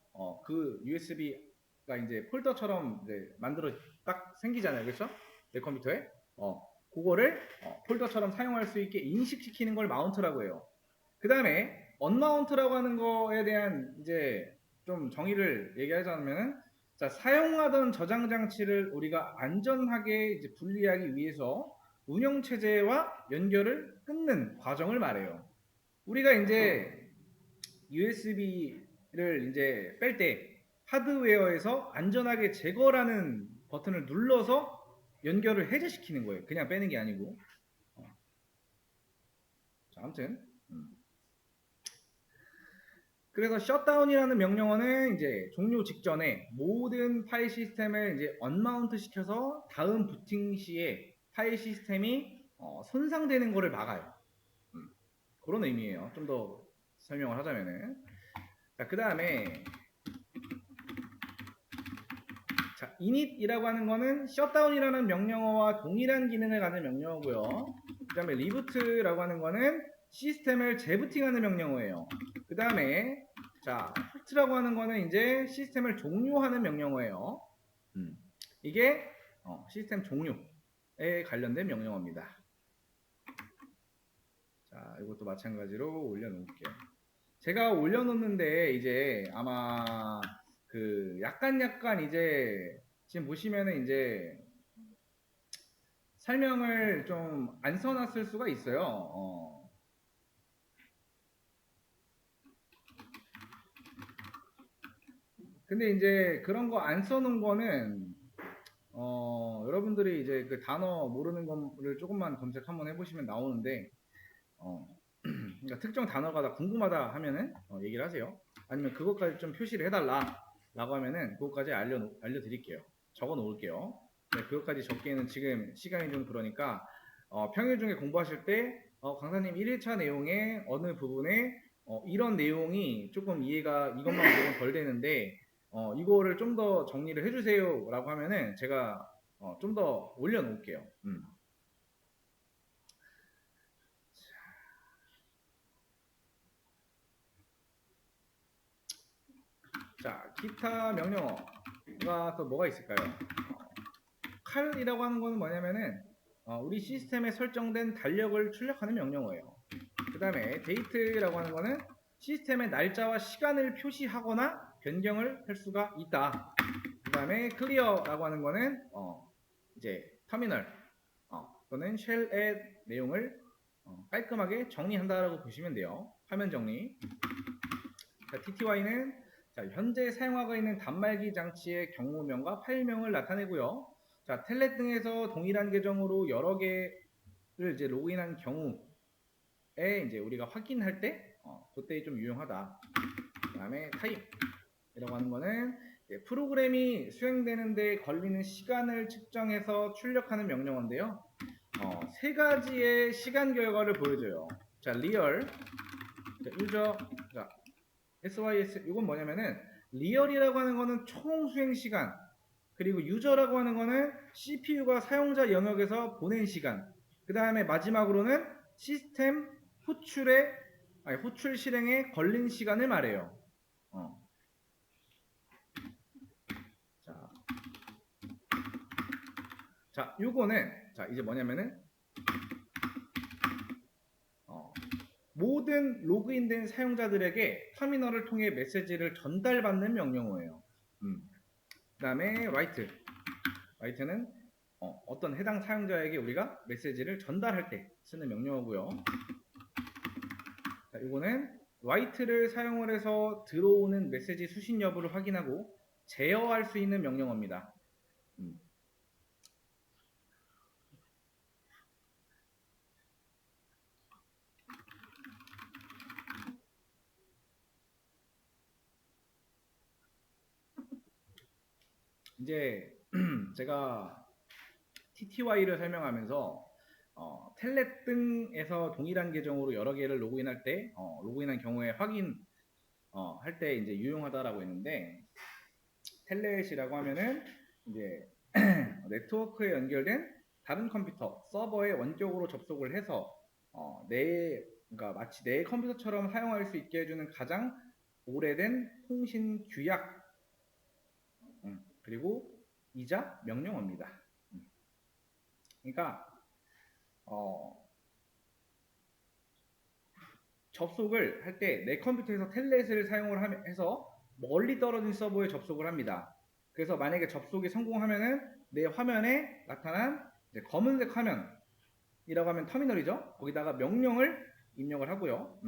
그 USB가 이제 폴더처럼 이제 만들어 딱 생기잖아요, 그렇죠? 내 컴퓨터에 그거를 폴더처럼 사용할 수 있게 인식시키는 걸 마운트라고 해요. 그 다음에 언마운트라고 하는 거에 대한 이제 좀 정의를 얘기하자면은 자, 사용하던 저장 장치를 우리가 안전하게 이제 분리하기 위해서 운영 체제와 연결을 끊는 과정을 말해요. 우리가 이제 USB를 이제 뺄 때 하드웨어에서 안전하게 제거라는 버튼을 눌러서 연결을 해제시키는 거예요. 그냥 빼는 게 아니고. 자, 아무튼 그래서 셧다운이라는 명령어는 이제 종료 직전에 모든 파일 시스템을 이제 언마운트 시켜서 다음 부팅 시에 파일 시스템이 손상되는 것을 막아요. 그런 의미예요. 좀 더 설명을 하자면은. 자, 그 다음에 자, init이라고 하는 거는 셧다운이라는 명령어와 동일한 기능을 갖는 명령어고요. 그 다음에 리부트라고 하는 거는 시스템을 재부팅하는 명령어예요. 그 다음에 자, halt라고 하는 거는 이제 시스템을 종료하는 명령어예요. 이게 시스템 종료에 관련된 명령어입니다. 자, 이것도 마찬가지로 올려놓을게요. 제가 올려놓는데 이제 아마 그 약간 이제 지금 보시면은 이제 설명을 좀 안 써놨을 수가 있어요. 근데 이제 그런 거 안 써놓은 거는 여러분들이 이제 그 단어 모르는 거를 조금만 검색 한번 해보시면 나오는데 그러니까 특정 단어가 다 궁금하다 하면은 얘기를 하세요. 아니면 그것까지 좀 표시를 해달라 라고 하면은 그것까지 알려드릴게요. 적어 놓을게요. 네, 그것까지 적기에는 지금 시간이 좀 그러니까 평일 중에 공부하실 때 강사님 1일차 내용의 어느 부분에 이런 내용이 조금 이해가 이것만 보면 덜 되는데 이거를 좀 더 정리를 해주세요 라고 하면은 제가 좀 더 올려놓을게요. 자, 기타 명령어가 또 뭐가 있을까요? 칼이라고 하는 거는 뭐냐면은 우리 시스템에 설정된 달력을 출력하는 명령어예요. 그 다음에 date라고 하는 거는 시스템의 날짜와 시간을 표시하거나 변경을 할 수가 있다. 그 다음에 clear라고 하는 거는 이제 터미널 또는 쉘의 내용을 깔끔하게 정리한다라고 보시면 돼요. 화면 정리. 자, TTY는 자, 현재 사용하고 있는 단말기 장치의 경우명과 파일명을 나타내고요. 자, 텔넷 등에서 동일한 계정으로 여러 개를 이제 로그인한 경우에 이제 우리가 확인할 때 그때 좀 유용하다. 그 다음에 타임이라고 하는 거는 프로그램이 수행되는데 걸리는 시간을 측정해서 출력하는 명령어인데요. 세 가지의 시간 결과를 보여줘요. 자, 리얼, 유저, 자, SYS, 이건 뭐냐면은 리얼이라고 하는 거는 총 수행 시간, 그리고 유저라고 하는 거는 CPU가 사용자 영역에서 보낸 시간, 그 다음에 마지막으로는 시스템 호출 실행에 걸린 시간을 말해요. 자, 요거는 자 이제 뭐냐면은 모든 로그인된 사용자들에게 터미널을 통해 메시지를 전달받는 명령어예요. 그 다음에 write는 어떤 해당 사용자에게 우리가 메시지를 전달할 때 쓰는 명령어고요. 자, 이거는 write를 사용을 해서 들어오는 메시지 수신 여부를 확인하고 제어할 수 있는 명령어입니다. 이제 제가 TTY를 설명하면서 텔넷 등에서 동일한 계정으로 여러 개를 로그인할 때 로그인한 경우에 확인 할 때 이제 유용하다라고 했는데, 텔넷이라고 하면은 이제 네트워크에 연결된 다른 컴퓨터 서버에 원격으로 접속을 해서 그러니까 마치 내 컴퓨터처럼 사용할 수 있게 해주는 가장 오래된 통신 규약 그리고 이자 명령어입니다. 그러니까 접속을 할 때 내 컴퓨터에서 텔넷을 사용을 해서 멀리 떨어진 서버에 접속을 합니다. 그래서 만약에 접속이 성공하면은 내 화면에 나타난 검은색 화면이라고 하면 터미널이죠. 거기다가 명령을 입력을 하고요.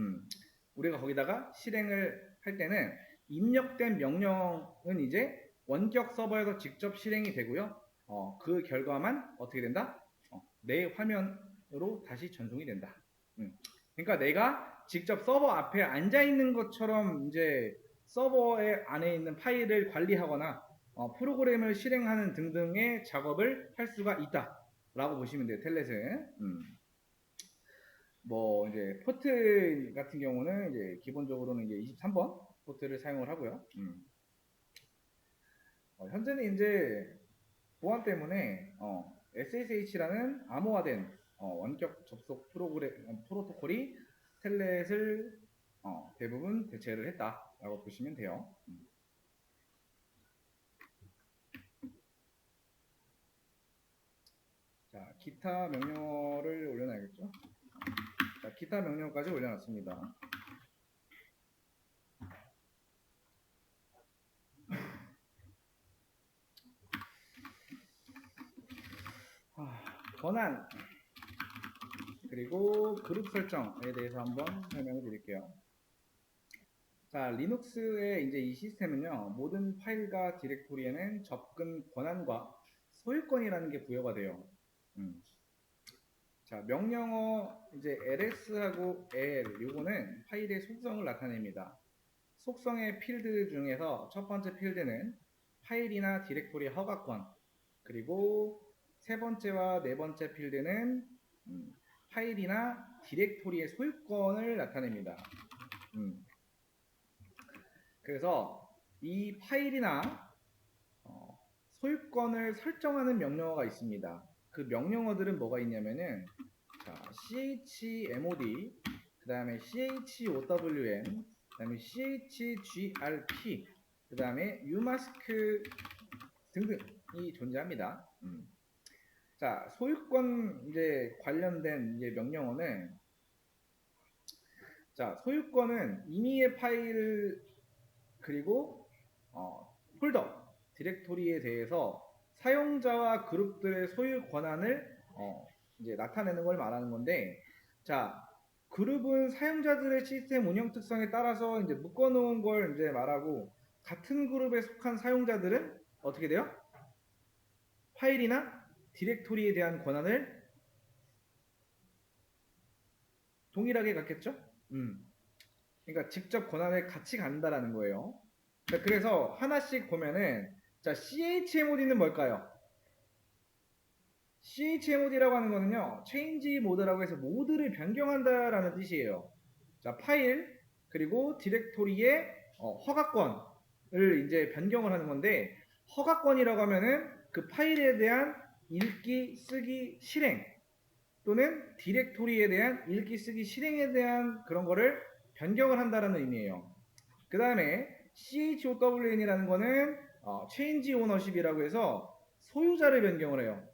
우리가 거기다가 실행을 할 때는 입력된 명령은 이제 원격 서버에서 직접 실행이 되고요. 그 결과만 어떻게 된다? 내 화면으로 다시 전송이 된다. 그러니까 내가 직접 서버 앞에 앉아 있는 것처럼 이제 서버의 안에 있는 파일을 관리하거나 프로그램을 실행하는 등등의 작업을 할 수가 있다라고 보시면 돼요. 텔넷은. 뭐 이제 포트 같은 경우는 이제 기본적으로는 이제 23번 포트를 사용을 하고요. 현재는 이제 보안 때문에 SSH라는 암호화된 원격 접속 프로토콜이 텔넷을 대부분 대체를 했다라고 보시면 돼요. 자, 기타 명령어를 올려놔야겠죠? 자, 기타 명령어까지 올려놨습니다. 권한 그리고 그룹 설정에 대해서 한번 설명을 드릴게요. 자, 리눅스의 이제 이 시스템은요, 모든 파일과 디렉토리에는 접근 권한과 소유권이라는 게 부여가 돼요. 자, 명령어 이제 ls하고 l 요거는 파일의 속성을 나타냅니다. 속성의 필드 중에서 첫 번째 필드는 파일이나 디렉토리 허가권, 그리고 세 번째와 네 번째 필드는 파일이나 디렉토리의 소유권을 나타냅니다. 그래서 이 파일이나 소유권을 설정하는 명령어가 있습니다. 그 명령어들은 뭐가 있냐면은 자, chmod, 그 다음에 chown, 그 다음에 chgrp, 그 다음에 umask 등등이 존재합니다. 자, 소유권 이제 관련된 이제 명령어는, 자, 소유권은 임의의 파일 그리고 폴더, 디렉토리에 대해서 사용자와 그룹들의 소유 권한을 이제 나타내는 걸 말하는 건데, 자, 그룹은 사용자들의 시스템 운영 특성에 따라서 이제 묶어놓은 걸 이제 말하고, 같은 그룹에 속한 사용자들은 어떻게 돼요? 파일이나 디렉토리에 대한 권한을 동일하게 갖겠죠? 그러니까 직접 권한을 같이 갖는다라는 거예요. 자, 그래서 하나씩 보면은, 자, chmod는 뭘까요? chmod라고 하는 거는요, change mode라고 해서 모드를 변경한다라는 뜻이에요. 자, 파일 그리고 디렉토리의 허가권을 이제 변경을 하는 건데, 허가권이라고 하면은 그 파일에 대한 읽기, 쓰기, 실행, 또는 디렉토리에 대한 읽기, 쓰기, 실행에 대한 그런 거를 변경을 한다라는 의미예요. 그 다음에 CHOWN이라는 거는 Change Ownership이라고 해서 소유자를 변경을 해요.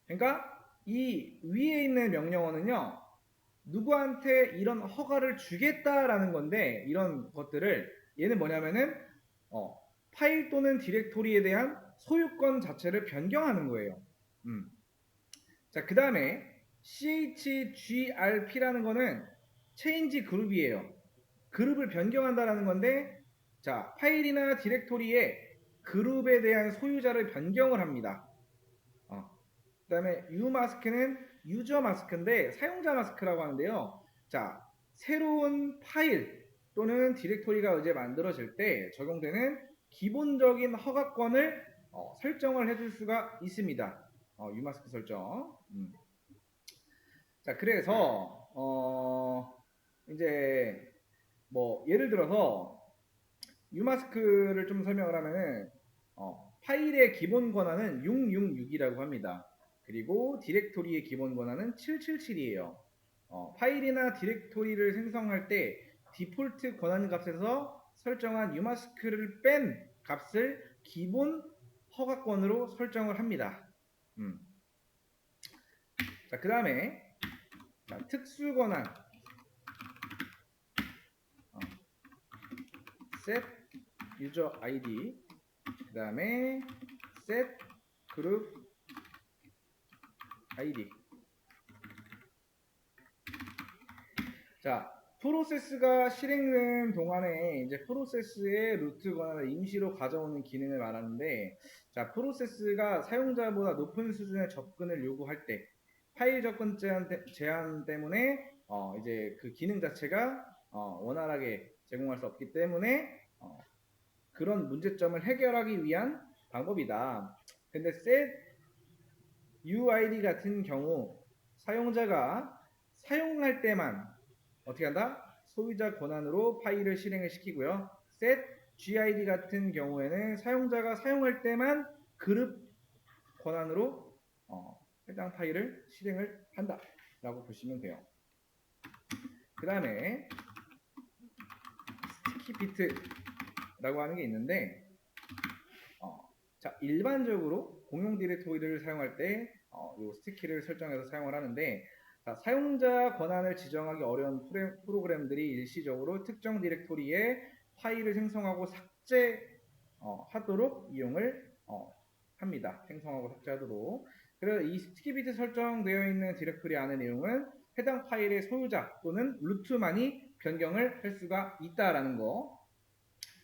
그러니까 이 위에 있는 명령어는요, 누구한테 이런 허가를 주겠다라는 건데, 이런 것들을 얘는 뭐냐면은 파일 또는 디렉토리에 대한 소유권 자체를 변경하는 거예요. 자, 그 다음에 CHGRP라는 거는 체인지 그룹이에요. 그룹을 변경한다라는 건데, 자, 파일이나 디렉토리에 그룹에 대한 소유자를 변경을 합니다. 그 다음에 umask는 유저 마스크인데 사용자 마스크라고 하는데요. 자, 새로운 파일 또는 디렉토리가 이제 만들어질 때 적용되는 기본적인 허가권을 설정을 해줄 수가 있습니다. umask 설정. 자, 그래서 이제 뭐 예를 들어서 umask를 좀 설명을 하면은 파일의 기본 권한은 666이라고 합니다. 그리고 디렉토리의 기본 권한은 777이에요. 파일이나 디렉토리를 생성할 때 디폴트 권한 값에서 설정한 umask를 뺀 값을 기본 허가권으로 설정을 합니다. 자, 그 다음에 특수 권한 set user id, 그 다음에 set group id. 자, 프로세스가 실행되는 동안에 이제 프로세스의 루트 권한을 임시로 가져오는 기능을 말하는데, 자, 프로세스가 사용자보다 높은 수준의 접근을 요구할 때 파일 접근 제한 때문에 이제 그 기능 자체가 원활하게 제공할 수 없기 때문에 그런 문제점을 해결하기 위한 방법이다. 근데 set UID 같은 경우 사용자가 사용할 때만 어떻게 한다? 소유자 권한으로 파일을 실행을 시키고요. set GID 같은 경우에는 사용자가 사용할 때만 그룹 권한으로 해당 파일을 실행을 한다 라고 보시면 돼요. 그 다음에 스티키 비트라고 하는 게 있는데, 자, 일반적으로 공용 디렉토리를 사용할 때 이 스티키를 설정해서 사용을 하는데, 자, 사용자 권한을 지정하기 어려운 프로그램들이 일시적으로 특정 디렉토리에 파일을 생성하고 삭제하도록 이용을 합니다. 생성하고 삭제하도록. 그래서 이 스티키 비트 설정되어 있는 디렉토리 안의 내용은 해당 파일의 소유자 또는 루트만이 변경을 할 수가 있다라는 거.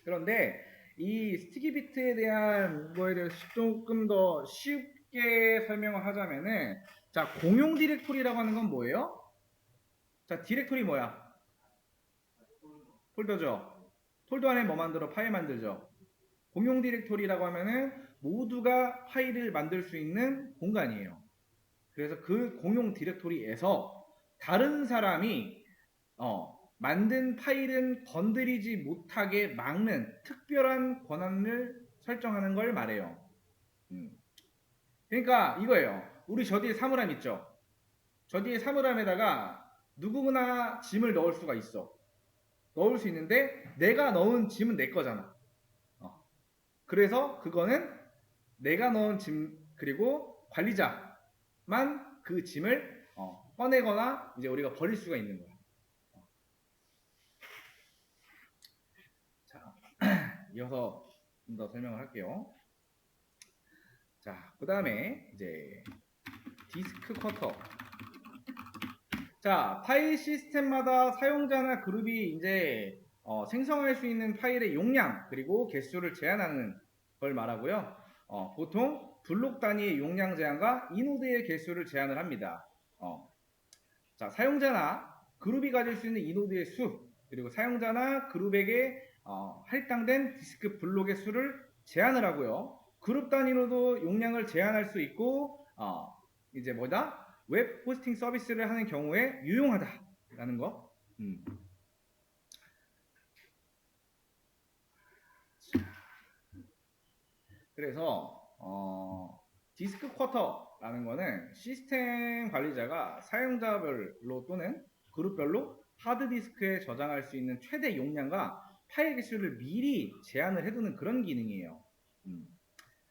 그런데 이 스티키 비트에 대한 거에 대해서 조금 더 쉽게 설명을 하자면은, 자, 공용 디렉토리라고 하는 건 뭐예요? 자, 디렉토리 뭐야? 폴더죠. 폴더 안에 뭐 만들어? 파일 만들죠. 공용 디렉토리라고 하면은 모두가 파일을 만들 수 있는 공간이에요. 그래서 그 공용 디렉토리에서 다른 사람이 만든 파일은 건드리지 못하게 막는 특별한 권한을 설정하는 걸 말해요. 그러니까 이거예요. 우리 저 뒤에 사물함 있죠? 저 뒤에 사물함에다가 누구나 짐을 넣을 수가 있어. 넣을 수 있는데 내가 넣은 짐은 내 거잖아. 그래서 그거는 내가 넣은 짐 그리고 관리자만 그 짐을 꺼내거나 이제 우리가 버릴 수가 있는 거야. 자, 이어서 좀 더 설명을 할게요. 자, 그 다음에 이제 디스크 커터. 자, 파일 시스템마다 사용자나 그룹이 이제 생성할 수 있는 파일의 용량 그리고 개수를 제한하는 걸 말하고요. 보통 블록 단위의 용량 제한과 이노드의 개수를 제한을 합니다. 자, 사용자나 그룹이 가질 수 있는 이노드의 수 그리고 사용자나 그룹에게 할당된 디스크 블록의 수를 제한을 하고요. 그룹 단위로도 용량을 제한할 수 있고 이제 뭐다? 웹 호스팅 서비스를 하는 경우에 유용하다라는 거. 그래서 디스크 쿼터라는 거는 시스템 관리자가 사용자별로 또는 그룹별로 하드디스크에 저장할 수 있는 최대 용량과 파일 개수를 미리 제한을 해두는 그런 기능이에요.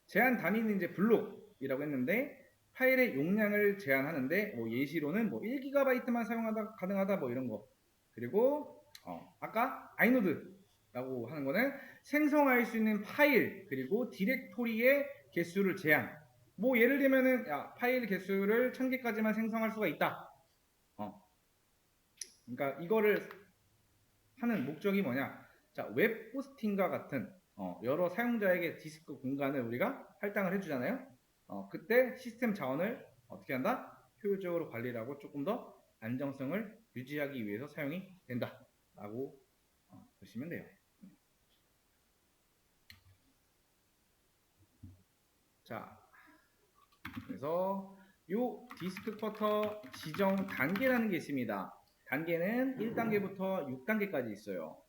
제한 단위는 이제 블록이라고 했는데 파일의 용량을 제한하는데 뭐 예시로는 뭐 1GB만 사용하다 가능하다 뭐 이런 거. 그리고 아까 아이노드라고 하는 거는 생성할 수 있는 파일 그리고 디렉토리의 개수를 제한. 뭐 예를 들면은 파일 개수를 1000개까지만 생성할 수가 있다. 그러니까 이거를 하는 목적이 뭐냐? 자, 웹 호스팅과 같은 여러 사용자에게 디스크 공간을 우리가 할당을 해주잖아요. 그때 시스템 자원을 어떻게 한다? 효율적으로 관리를 하고 조금 더 안정성을 유지하기 위해서 사용이 된다라고 보시면 돼요. 자, 그래서 요 디스크 쿼터 지정 단계라는 게 있습니다. 단계는 1단계부터 6단계까지 있어요.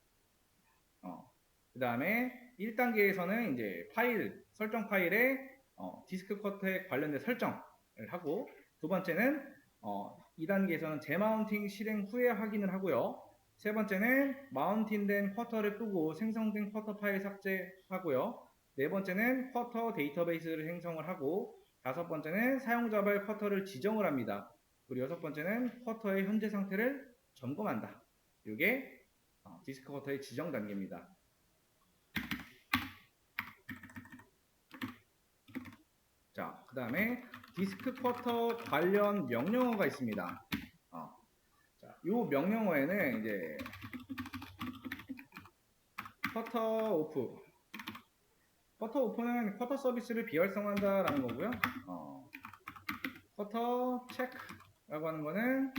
그 다음에 1단계에서는 이제 파일, 설정 파일에 디스크 쿼터에 관련된 설정을 하고, 두 번째는 2단계에서는 재마운팅 실행 후에 확인을 하고요. 세 번째는 마운팅된 쿼터를 끄고 생성된 쿼터 파일 삭제하고요. 네 번째는 쿼터 데이터베이스를 생성을 하고, 다섯 번째는 사용자별 쿼터를 지정을 합니다. 그리고 여섯 번째는 쿼터의 현재 상태를 점검한다. 이게 디스크 쿼터의 지정 단계입니다. 자, 그 다음에 디스크 쿼터 관련 명령어가 있습니다. 자, 이 명령어에는 이제 쿼터 오프는 쿼터 서비스를 비활성화한다라는 거고요. 쿼터 체크라고 하는 거는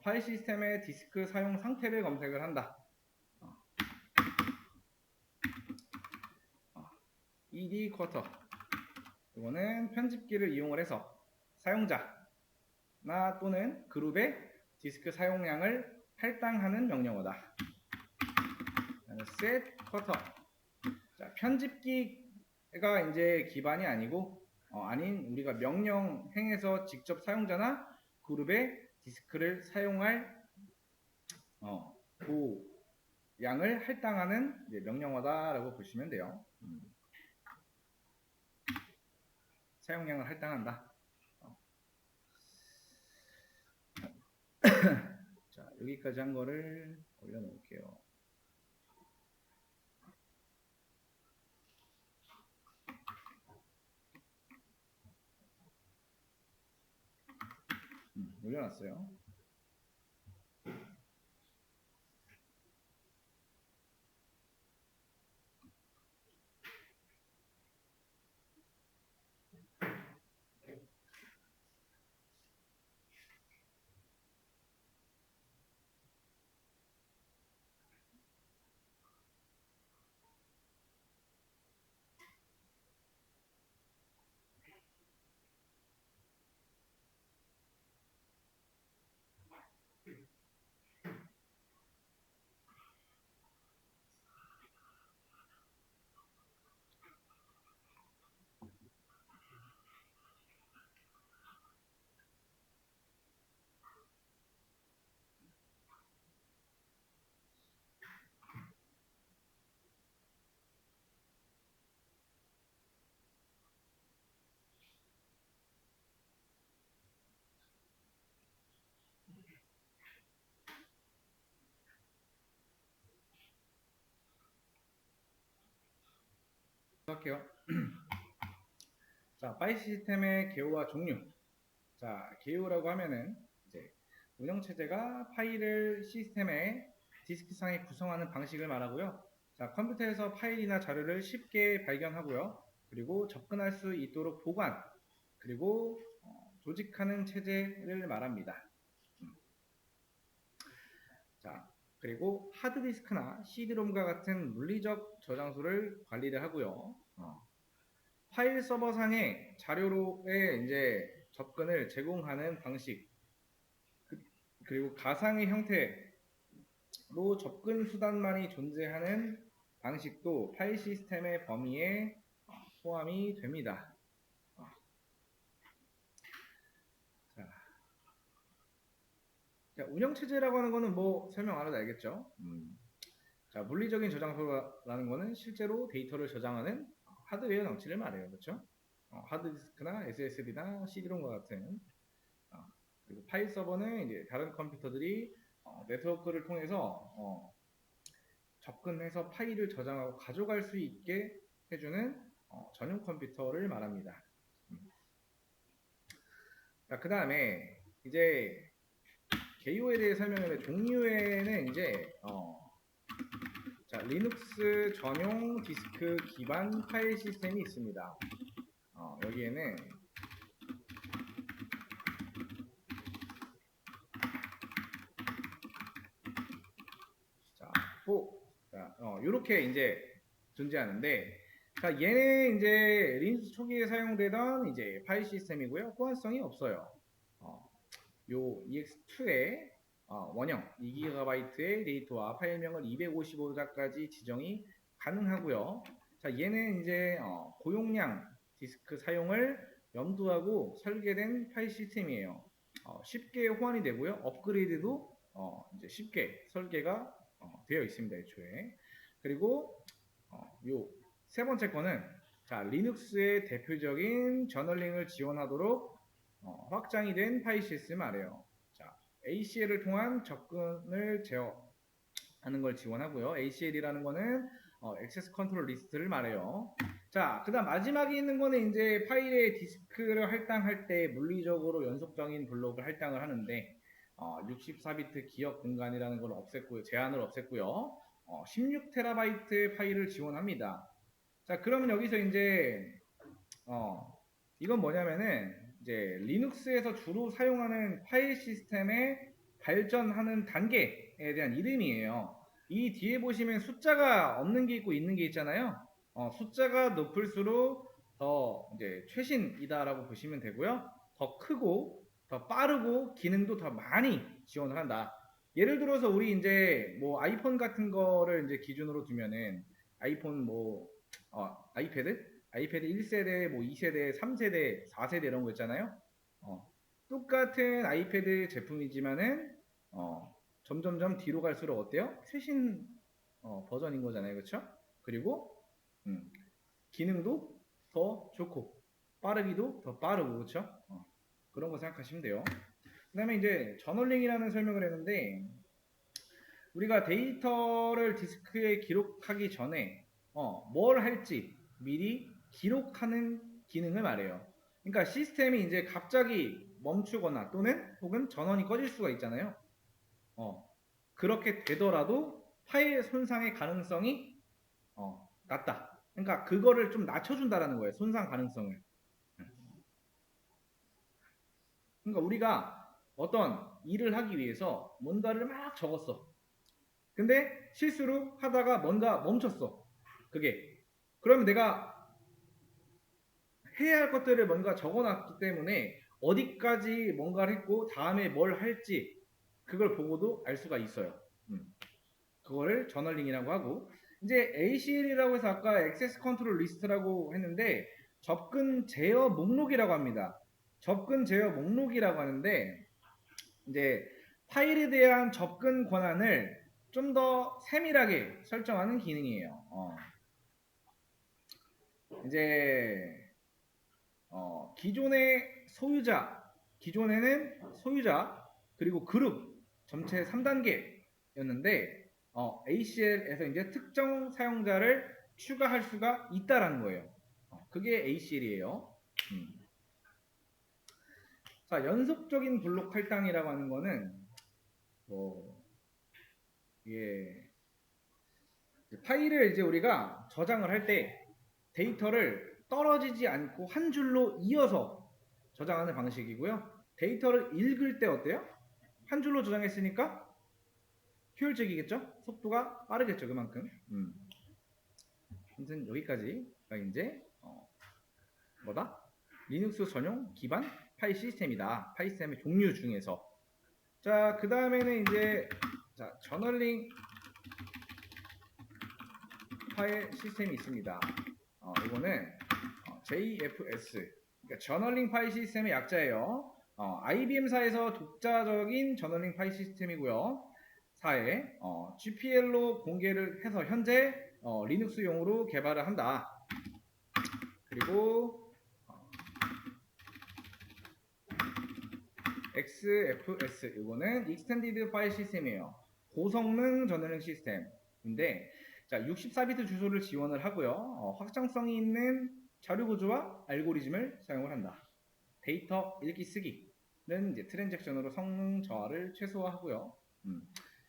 파일 시스템의 디스크 사용 상태를 검색을 한다. ED 쿼터 이거는 편집기를 이용을 해서 사용자나 또는 그룹의 디스크 사용량을 할당하는 명령어다. set 쿼터. 자, 편집기가 이제 기반이 아니고 아닌 우리가 명령 행에서 직접 사용자나 그룹의 디스크를 사용할 그 양을 할당하는 명령어다라고 보시면 돼요. 사용량을 할당한다. 자, 여기까지 한 거를 올려놓을게요. 올려놨어요. 할게요. 자, 파일 시스템의 개요와 종류. 자, 개요라고 하면은 이제 운영체제가 파일을 시스템의 디스크상에 구성하는 방식을 말하고요. 자, 컴퓨터에서 파일이나 자료를 쉽게 발견하고요. 그리고 접근할 수 있도록 보관, 그리고 조직하는 체제를 말합니다. 자, 그리고 하드디스크나 CD롬과 같은 물리적 저장소를 관리를 하고요. 파일 서버상의 자료로의 이제 접근을 제공하는 방식, 그리고 가상의 형태로 접근 수단만이 존재하는 방식도 파일 시스템의 범위에 포함이 됩니다. 자, 운영체제라고 하는 거는 뭐 설명 안 해도 알겠죠? 자, 물리적인 저장소라는 거는 실제로 데이터를 저장하는 하드웨어 장치를 말해요. 그렇죠? 하드디스크나 SSD나 CD롬과 같은 그리고 파일 서버는 이제 다른 컴퓨터들이 네트워크를 통해서 접근해서 파일을 저장하고 가져갈 수 있게 해주는 전용 컴퓨터를 말합니다. 자, 그 다음에 이제 개요에 대해 설명을 해. 종류에는 이제 자, 리눅스 전용 디스크 기반 파일 시스템이 있습니다. 여기에는 자, 이렇게 이제 존재하는데, 자, 얘는 이제 리눅스 초기에 사용되던 이제 파일 시스템이고요. 호환성이 없어요. 요 EX2의 원형 2GB의 데이터와 파일명을 255자까지 지정이 가능하고요. 자, 얘는 이제 고용량 디스크 사용을 염두하고 설계된 파일 시스템이에요. 쉽게 호환이 되고요. 업그레이드도 이제 쉽게 설계가 되어 있습니다. 애초에. 그리고 요 세 번째 거는 자, 리눅스의 대표적인 저널링을 지원하도록 확장이 된 파일 시스템 말이에요. 자, ACL을 통한 접근을 제어하는 걸 지원하고요. ACL이라는 거는 액세스 컨트롤 리스트를 말해요. 자, 그 다음 마지막에 있는 거는 이제 파일의 디스크를 할당할 때 물리적으로 연속적인 블록을 할당을 하는데 64비트 기억 공간이라는 걸 없앴고요. 제한을 없앴고요. 16TB 파일을 지원합니다. 자, 그러면 여기서 이제 이건 뭐냐면은 이제 리눅스에서 주로 사용하는 파일 시스템의 발전하는 단계에 대한 이름이에요. 이 뒤에 보시면 숫자가 없는 게 있고 있는 게 있잖아요. 숫자가 높을수록 더 이제 최신이다라고 보시면 되고요. 더 크고 더 빠르고 기능도 더 많이 지원을 한다. 예를 들어서 우리 이제 뭐 아이폰 같은 거를 이제 기준으로 두면은 아이폰 뭐 아이패드 1세대, 뭐 2세대, 3세대, 4세대 이런 거 있잖아요. 똑같은 아이패드 제품이지만은 점점점 뒤로 갈수록 어때요? 최신 버전인 거잖아요. 그렇죠? 그리고 기능도 더 좋고 빠르기도 더 빠르고 그렇죠? 그런 거 생각하시면 돼요. 그 다음에 이제 저널링이라는 설명을 했는데 우리가 데이터를 디스크에 기록하기 전에 뭘 할지 미리 기록하는 기능을 말해요. 그러니까 시스템이 이제 갑자기 멈추거나 또는 혹은 전원이 꺼질 수가 있잖아요. 그렇게 되더라도 파일 손상의 가능성이 낮다. 그러니까 그거를 좀 낮춰준다라는 거예요. 손상 가능성을. 그러니까 우리가 어떤 일을 하기 위해서 뭔가를 막 적었어. 근데 실수로 하다가 뭔가 멈췄어. 그게. 그러면 내가 해야 할 것들을 뭔가 적어놨기 때문에 어디까지 뭔가를 했고 다음에 뭘 할지 그걸 보고도 알 수가 있어요. 그거를 저널링이라고 하고 이제 ACL이라고 해서 아까 액세스 컨트롤 리스트라고 했는데 접근 제어 목록이라고 합니다. 접근 제어 목록이라고 하는데 이제 파일에 대한 접근 권한을 좀 더 세밀하게 설정하는 기능이에요. 이제 기존의 기존에는 소유자 그리고 그룹 전체 3단계였는데 ACL에서 이제 특정 사용자를 추가할 수가 있다라는 거예요. 그게 ACL이에요. 자, 연속적인 블록 할당이라고 하는 거는 뭐 이게 파일을 이제 우리가 저장을 할 때 데이터를 떨어지지 않고 한 줄로 이어서 저장하는 방식이고요. 데이터를 읽을 때 어때요? 한 줄로 저장했으니까 효율적이겠죠? 속도가 빠르겠죠, 그만큼. 아무튼 여기까지가 이제 뭐다? 리눅스 전용 기반 파일 시스템이다. 파일 시스템의 종류 중에서. 자, 그 다음에는 이제 자, 저널링 파일 시스템이 있습니다. 이거는 JFS, 그러니까 저널링 파일 시스템의 약자예요. IBM사에서 독자적인 저널링 파일 시스템이고요. 사에 GPL로 공개를 해서 현재 리눅스용으로 개발을 한다. 그리고 XFS, 이거는 익스텐디드 파일 시스템이에요. 고성능 저널링 시스템인데, 자, 64비트 주소를 지원을 하고요. 확장성이 있는 자료 구조와 알고리즘을 사용을 한다. 데이터 읽기 쓰기는 이제 트랜잭션으로 성능 저하를 최소화하고요.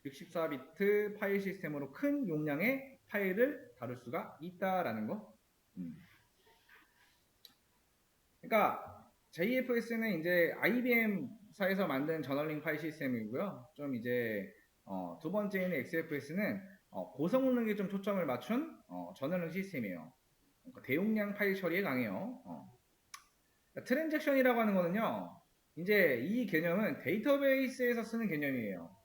64비트 파일 시스템으로 큰 용량의 파일을 다룰 수가 있다라는 거. 그러니까 JFS는 이제 IBM사에서 만든 저널링 파일 시스템이고요. 좀 이제 두 번째인 XFS는 고성능에 좀 초점을 맞춘 저널링 시스템이에요. 그러니까 대용량 파일 처리에 강해요. 그러니까 트랜잭션이라고 하는 거는요. 이제 이 개념은 데이터베이스에서 쓰는 개념이에요.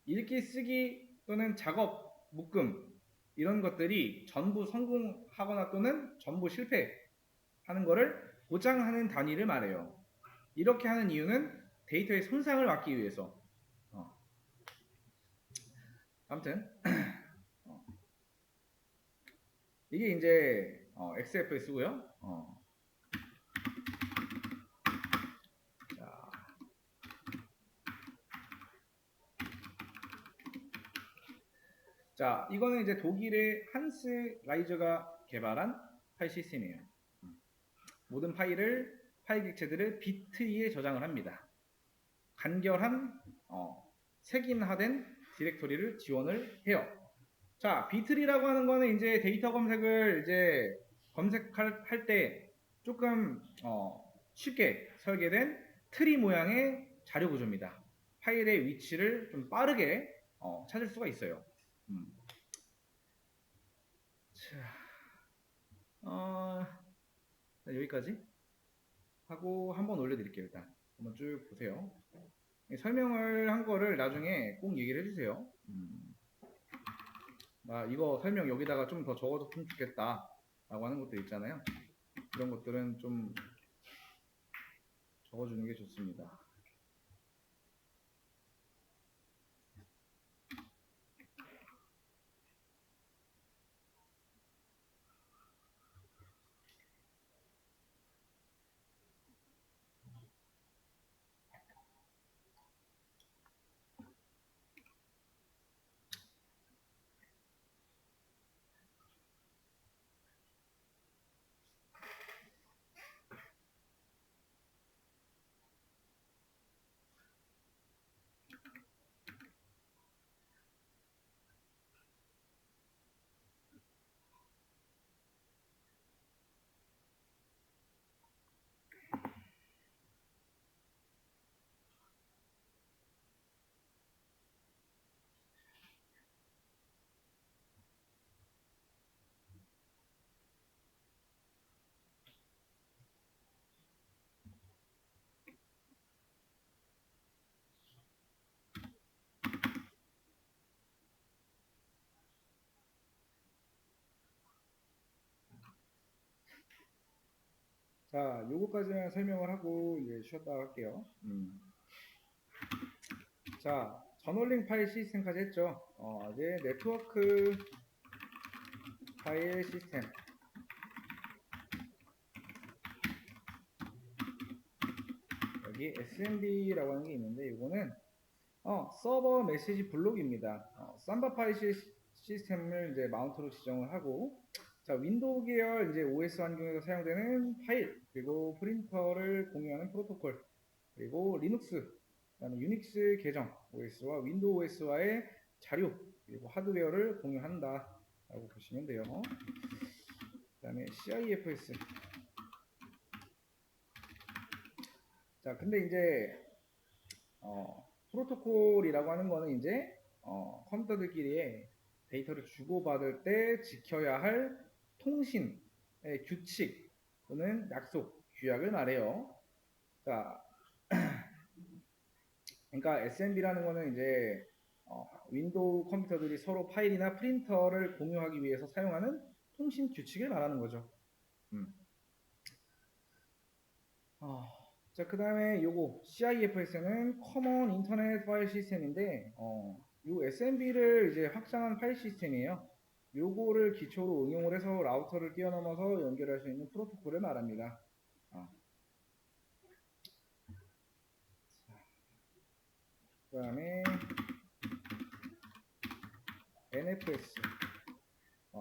읽기, 쓰기 또는 작업, 묶음 이런 것들이 전부 성공하거나 또는 전부 실패하는 것을 보장하는 단위를 말해요. 이렇게 하는 이유는 데이터의 손상을 막기 위해서. 아무튼 이게 이제 XFS고요. 자, 이거는 이제 독일의 한스 라이저가 개발한 파일 시스템이에요. 모든 파일 객체들을 비트에 저장을 합니다. 간결한 색인화된 디렉토리를 지원을 해요. 자, 비트리라고 하는 거는 이제 데이터 검색을 이제 검색할 때 조금 쉽게 설계된 트리 모양의 자료 구조입니다. 파일의 위치를 좀 빠르게 찾을 수가 있어요. 자, 여기까지 하고 한번 올려드릴게요. 일단 한번 쭉 보세요. 설명을 한 거를 나중에 꼭 얘기를 해주세요. 이거 설명 여기다가 좀 더 적어줬으면 좋겠다 라고 하는 것도 있잖아요. 그런 것들은 좀 적어주는 게 좋습니다. 자, 요거까지만 설명을 하고 이제 쉬었다 할게요. 자, 저널링 파일 시스템까지 했죠. 이제 네트워크 파일 시스템. 여기 SMB라고 하는 게 있는데 이거는 서버 메시지 블록입니다. 삼바 파일 시스템을 이제 마운트로 지정을 하고, 자, 윈도우 계열 이제 OS 환경에서 사용되는 파일, 그리고 프린터를 공유하는 프로토콜, 그리고 리눅스, 그다음에 유닉스 계정 OS와 윈도우 OS와의 자료, 그리고 하드웨어를 공유한다라고 보시면 돼요. 그다음에 CIFS. 자, 근데 이제 프로토콜이라고 하는 거는 이제 컴퓨터들끼리의 데이터를 주고받을 때 지켜야 할 통신의 규칙 또는 약속, 규약을 말해요. 자, 그러니까 SMB라는 거는 이제 윈도우 컴퓨터들이 서로 파일이나 프린터를 공유하기 위해서 사용하는 통신 규칙을 말하는 거죠. 자, 그 다음에 요거 CIFS는 Common Internet File System인데 요 SMB를 이제 확장한 파일 시스템이에요. 요거를 기초로 응용을 해서 라우터를 뛰어넘어서 연결할 수 있는 프로토콜을 말합니다. 그 다음에 NFS.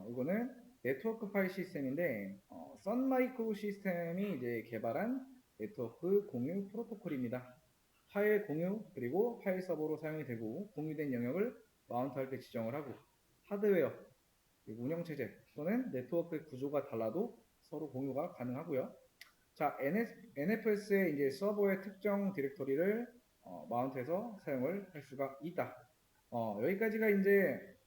이거는 네트워크 파일 시스템인데 썬마이크로 시스템이 이제 개발한 네트워크 공유 프로토콜입니다. 파일 공유 그리고 파일 서버로 사용이 되고 공유된 영역을 마운트할 때 지정을 하고 하드웨어 그리고 운영체제 또는 네트워크 구조가 달라도 서로 공유가 가능하고요. 자, NFS의 이제 서버의 특정 디렉터리를 마운트해서 사용을 할 수가 있다. 여기까지가 이제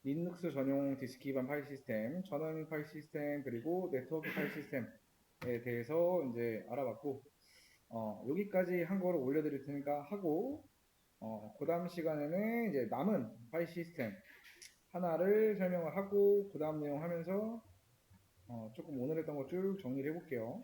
리눅스 전용 디스크 기반 파일 시스템, 전원 파일 시스템, 그리고 네트워크 파일 시스템에 대해서 이제 알아봤고, 여기까지 한 거를 올려드릴 테니까 하고, 그 다음 시간에는 이제 남은 파일 시스템 하나를 설명을 하고, 그 다음 내용 하면서, 조금 오늘 했던 거 쭉 정리를 해볼게요.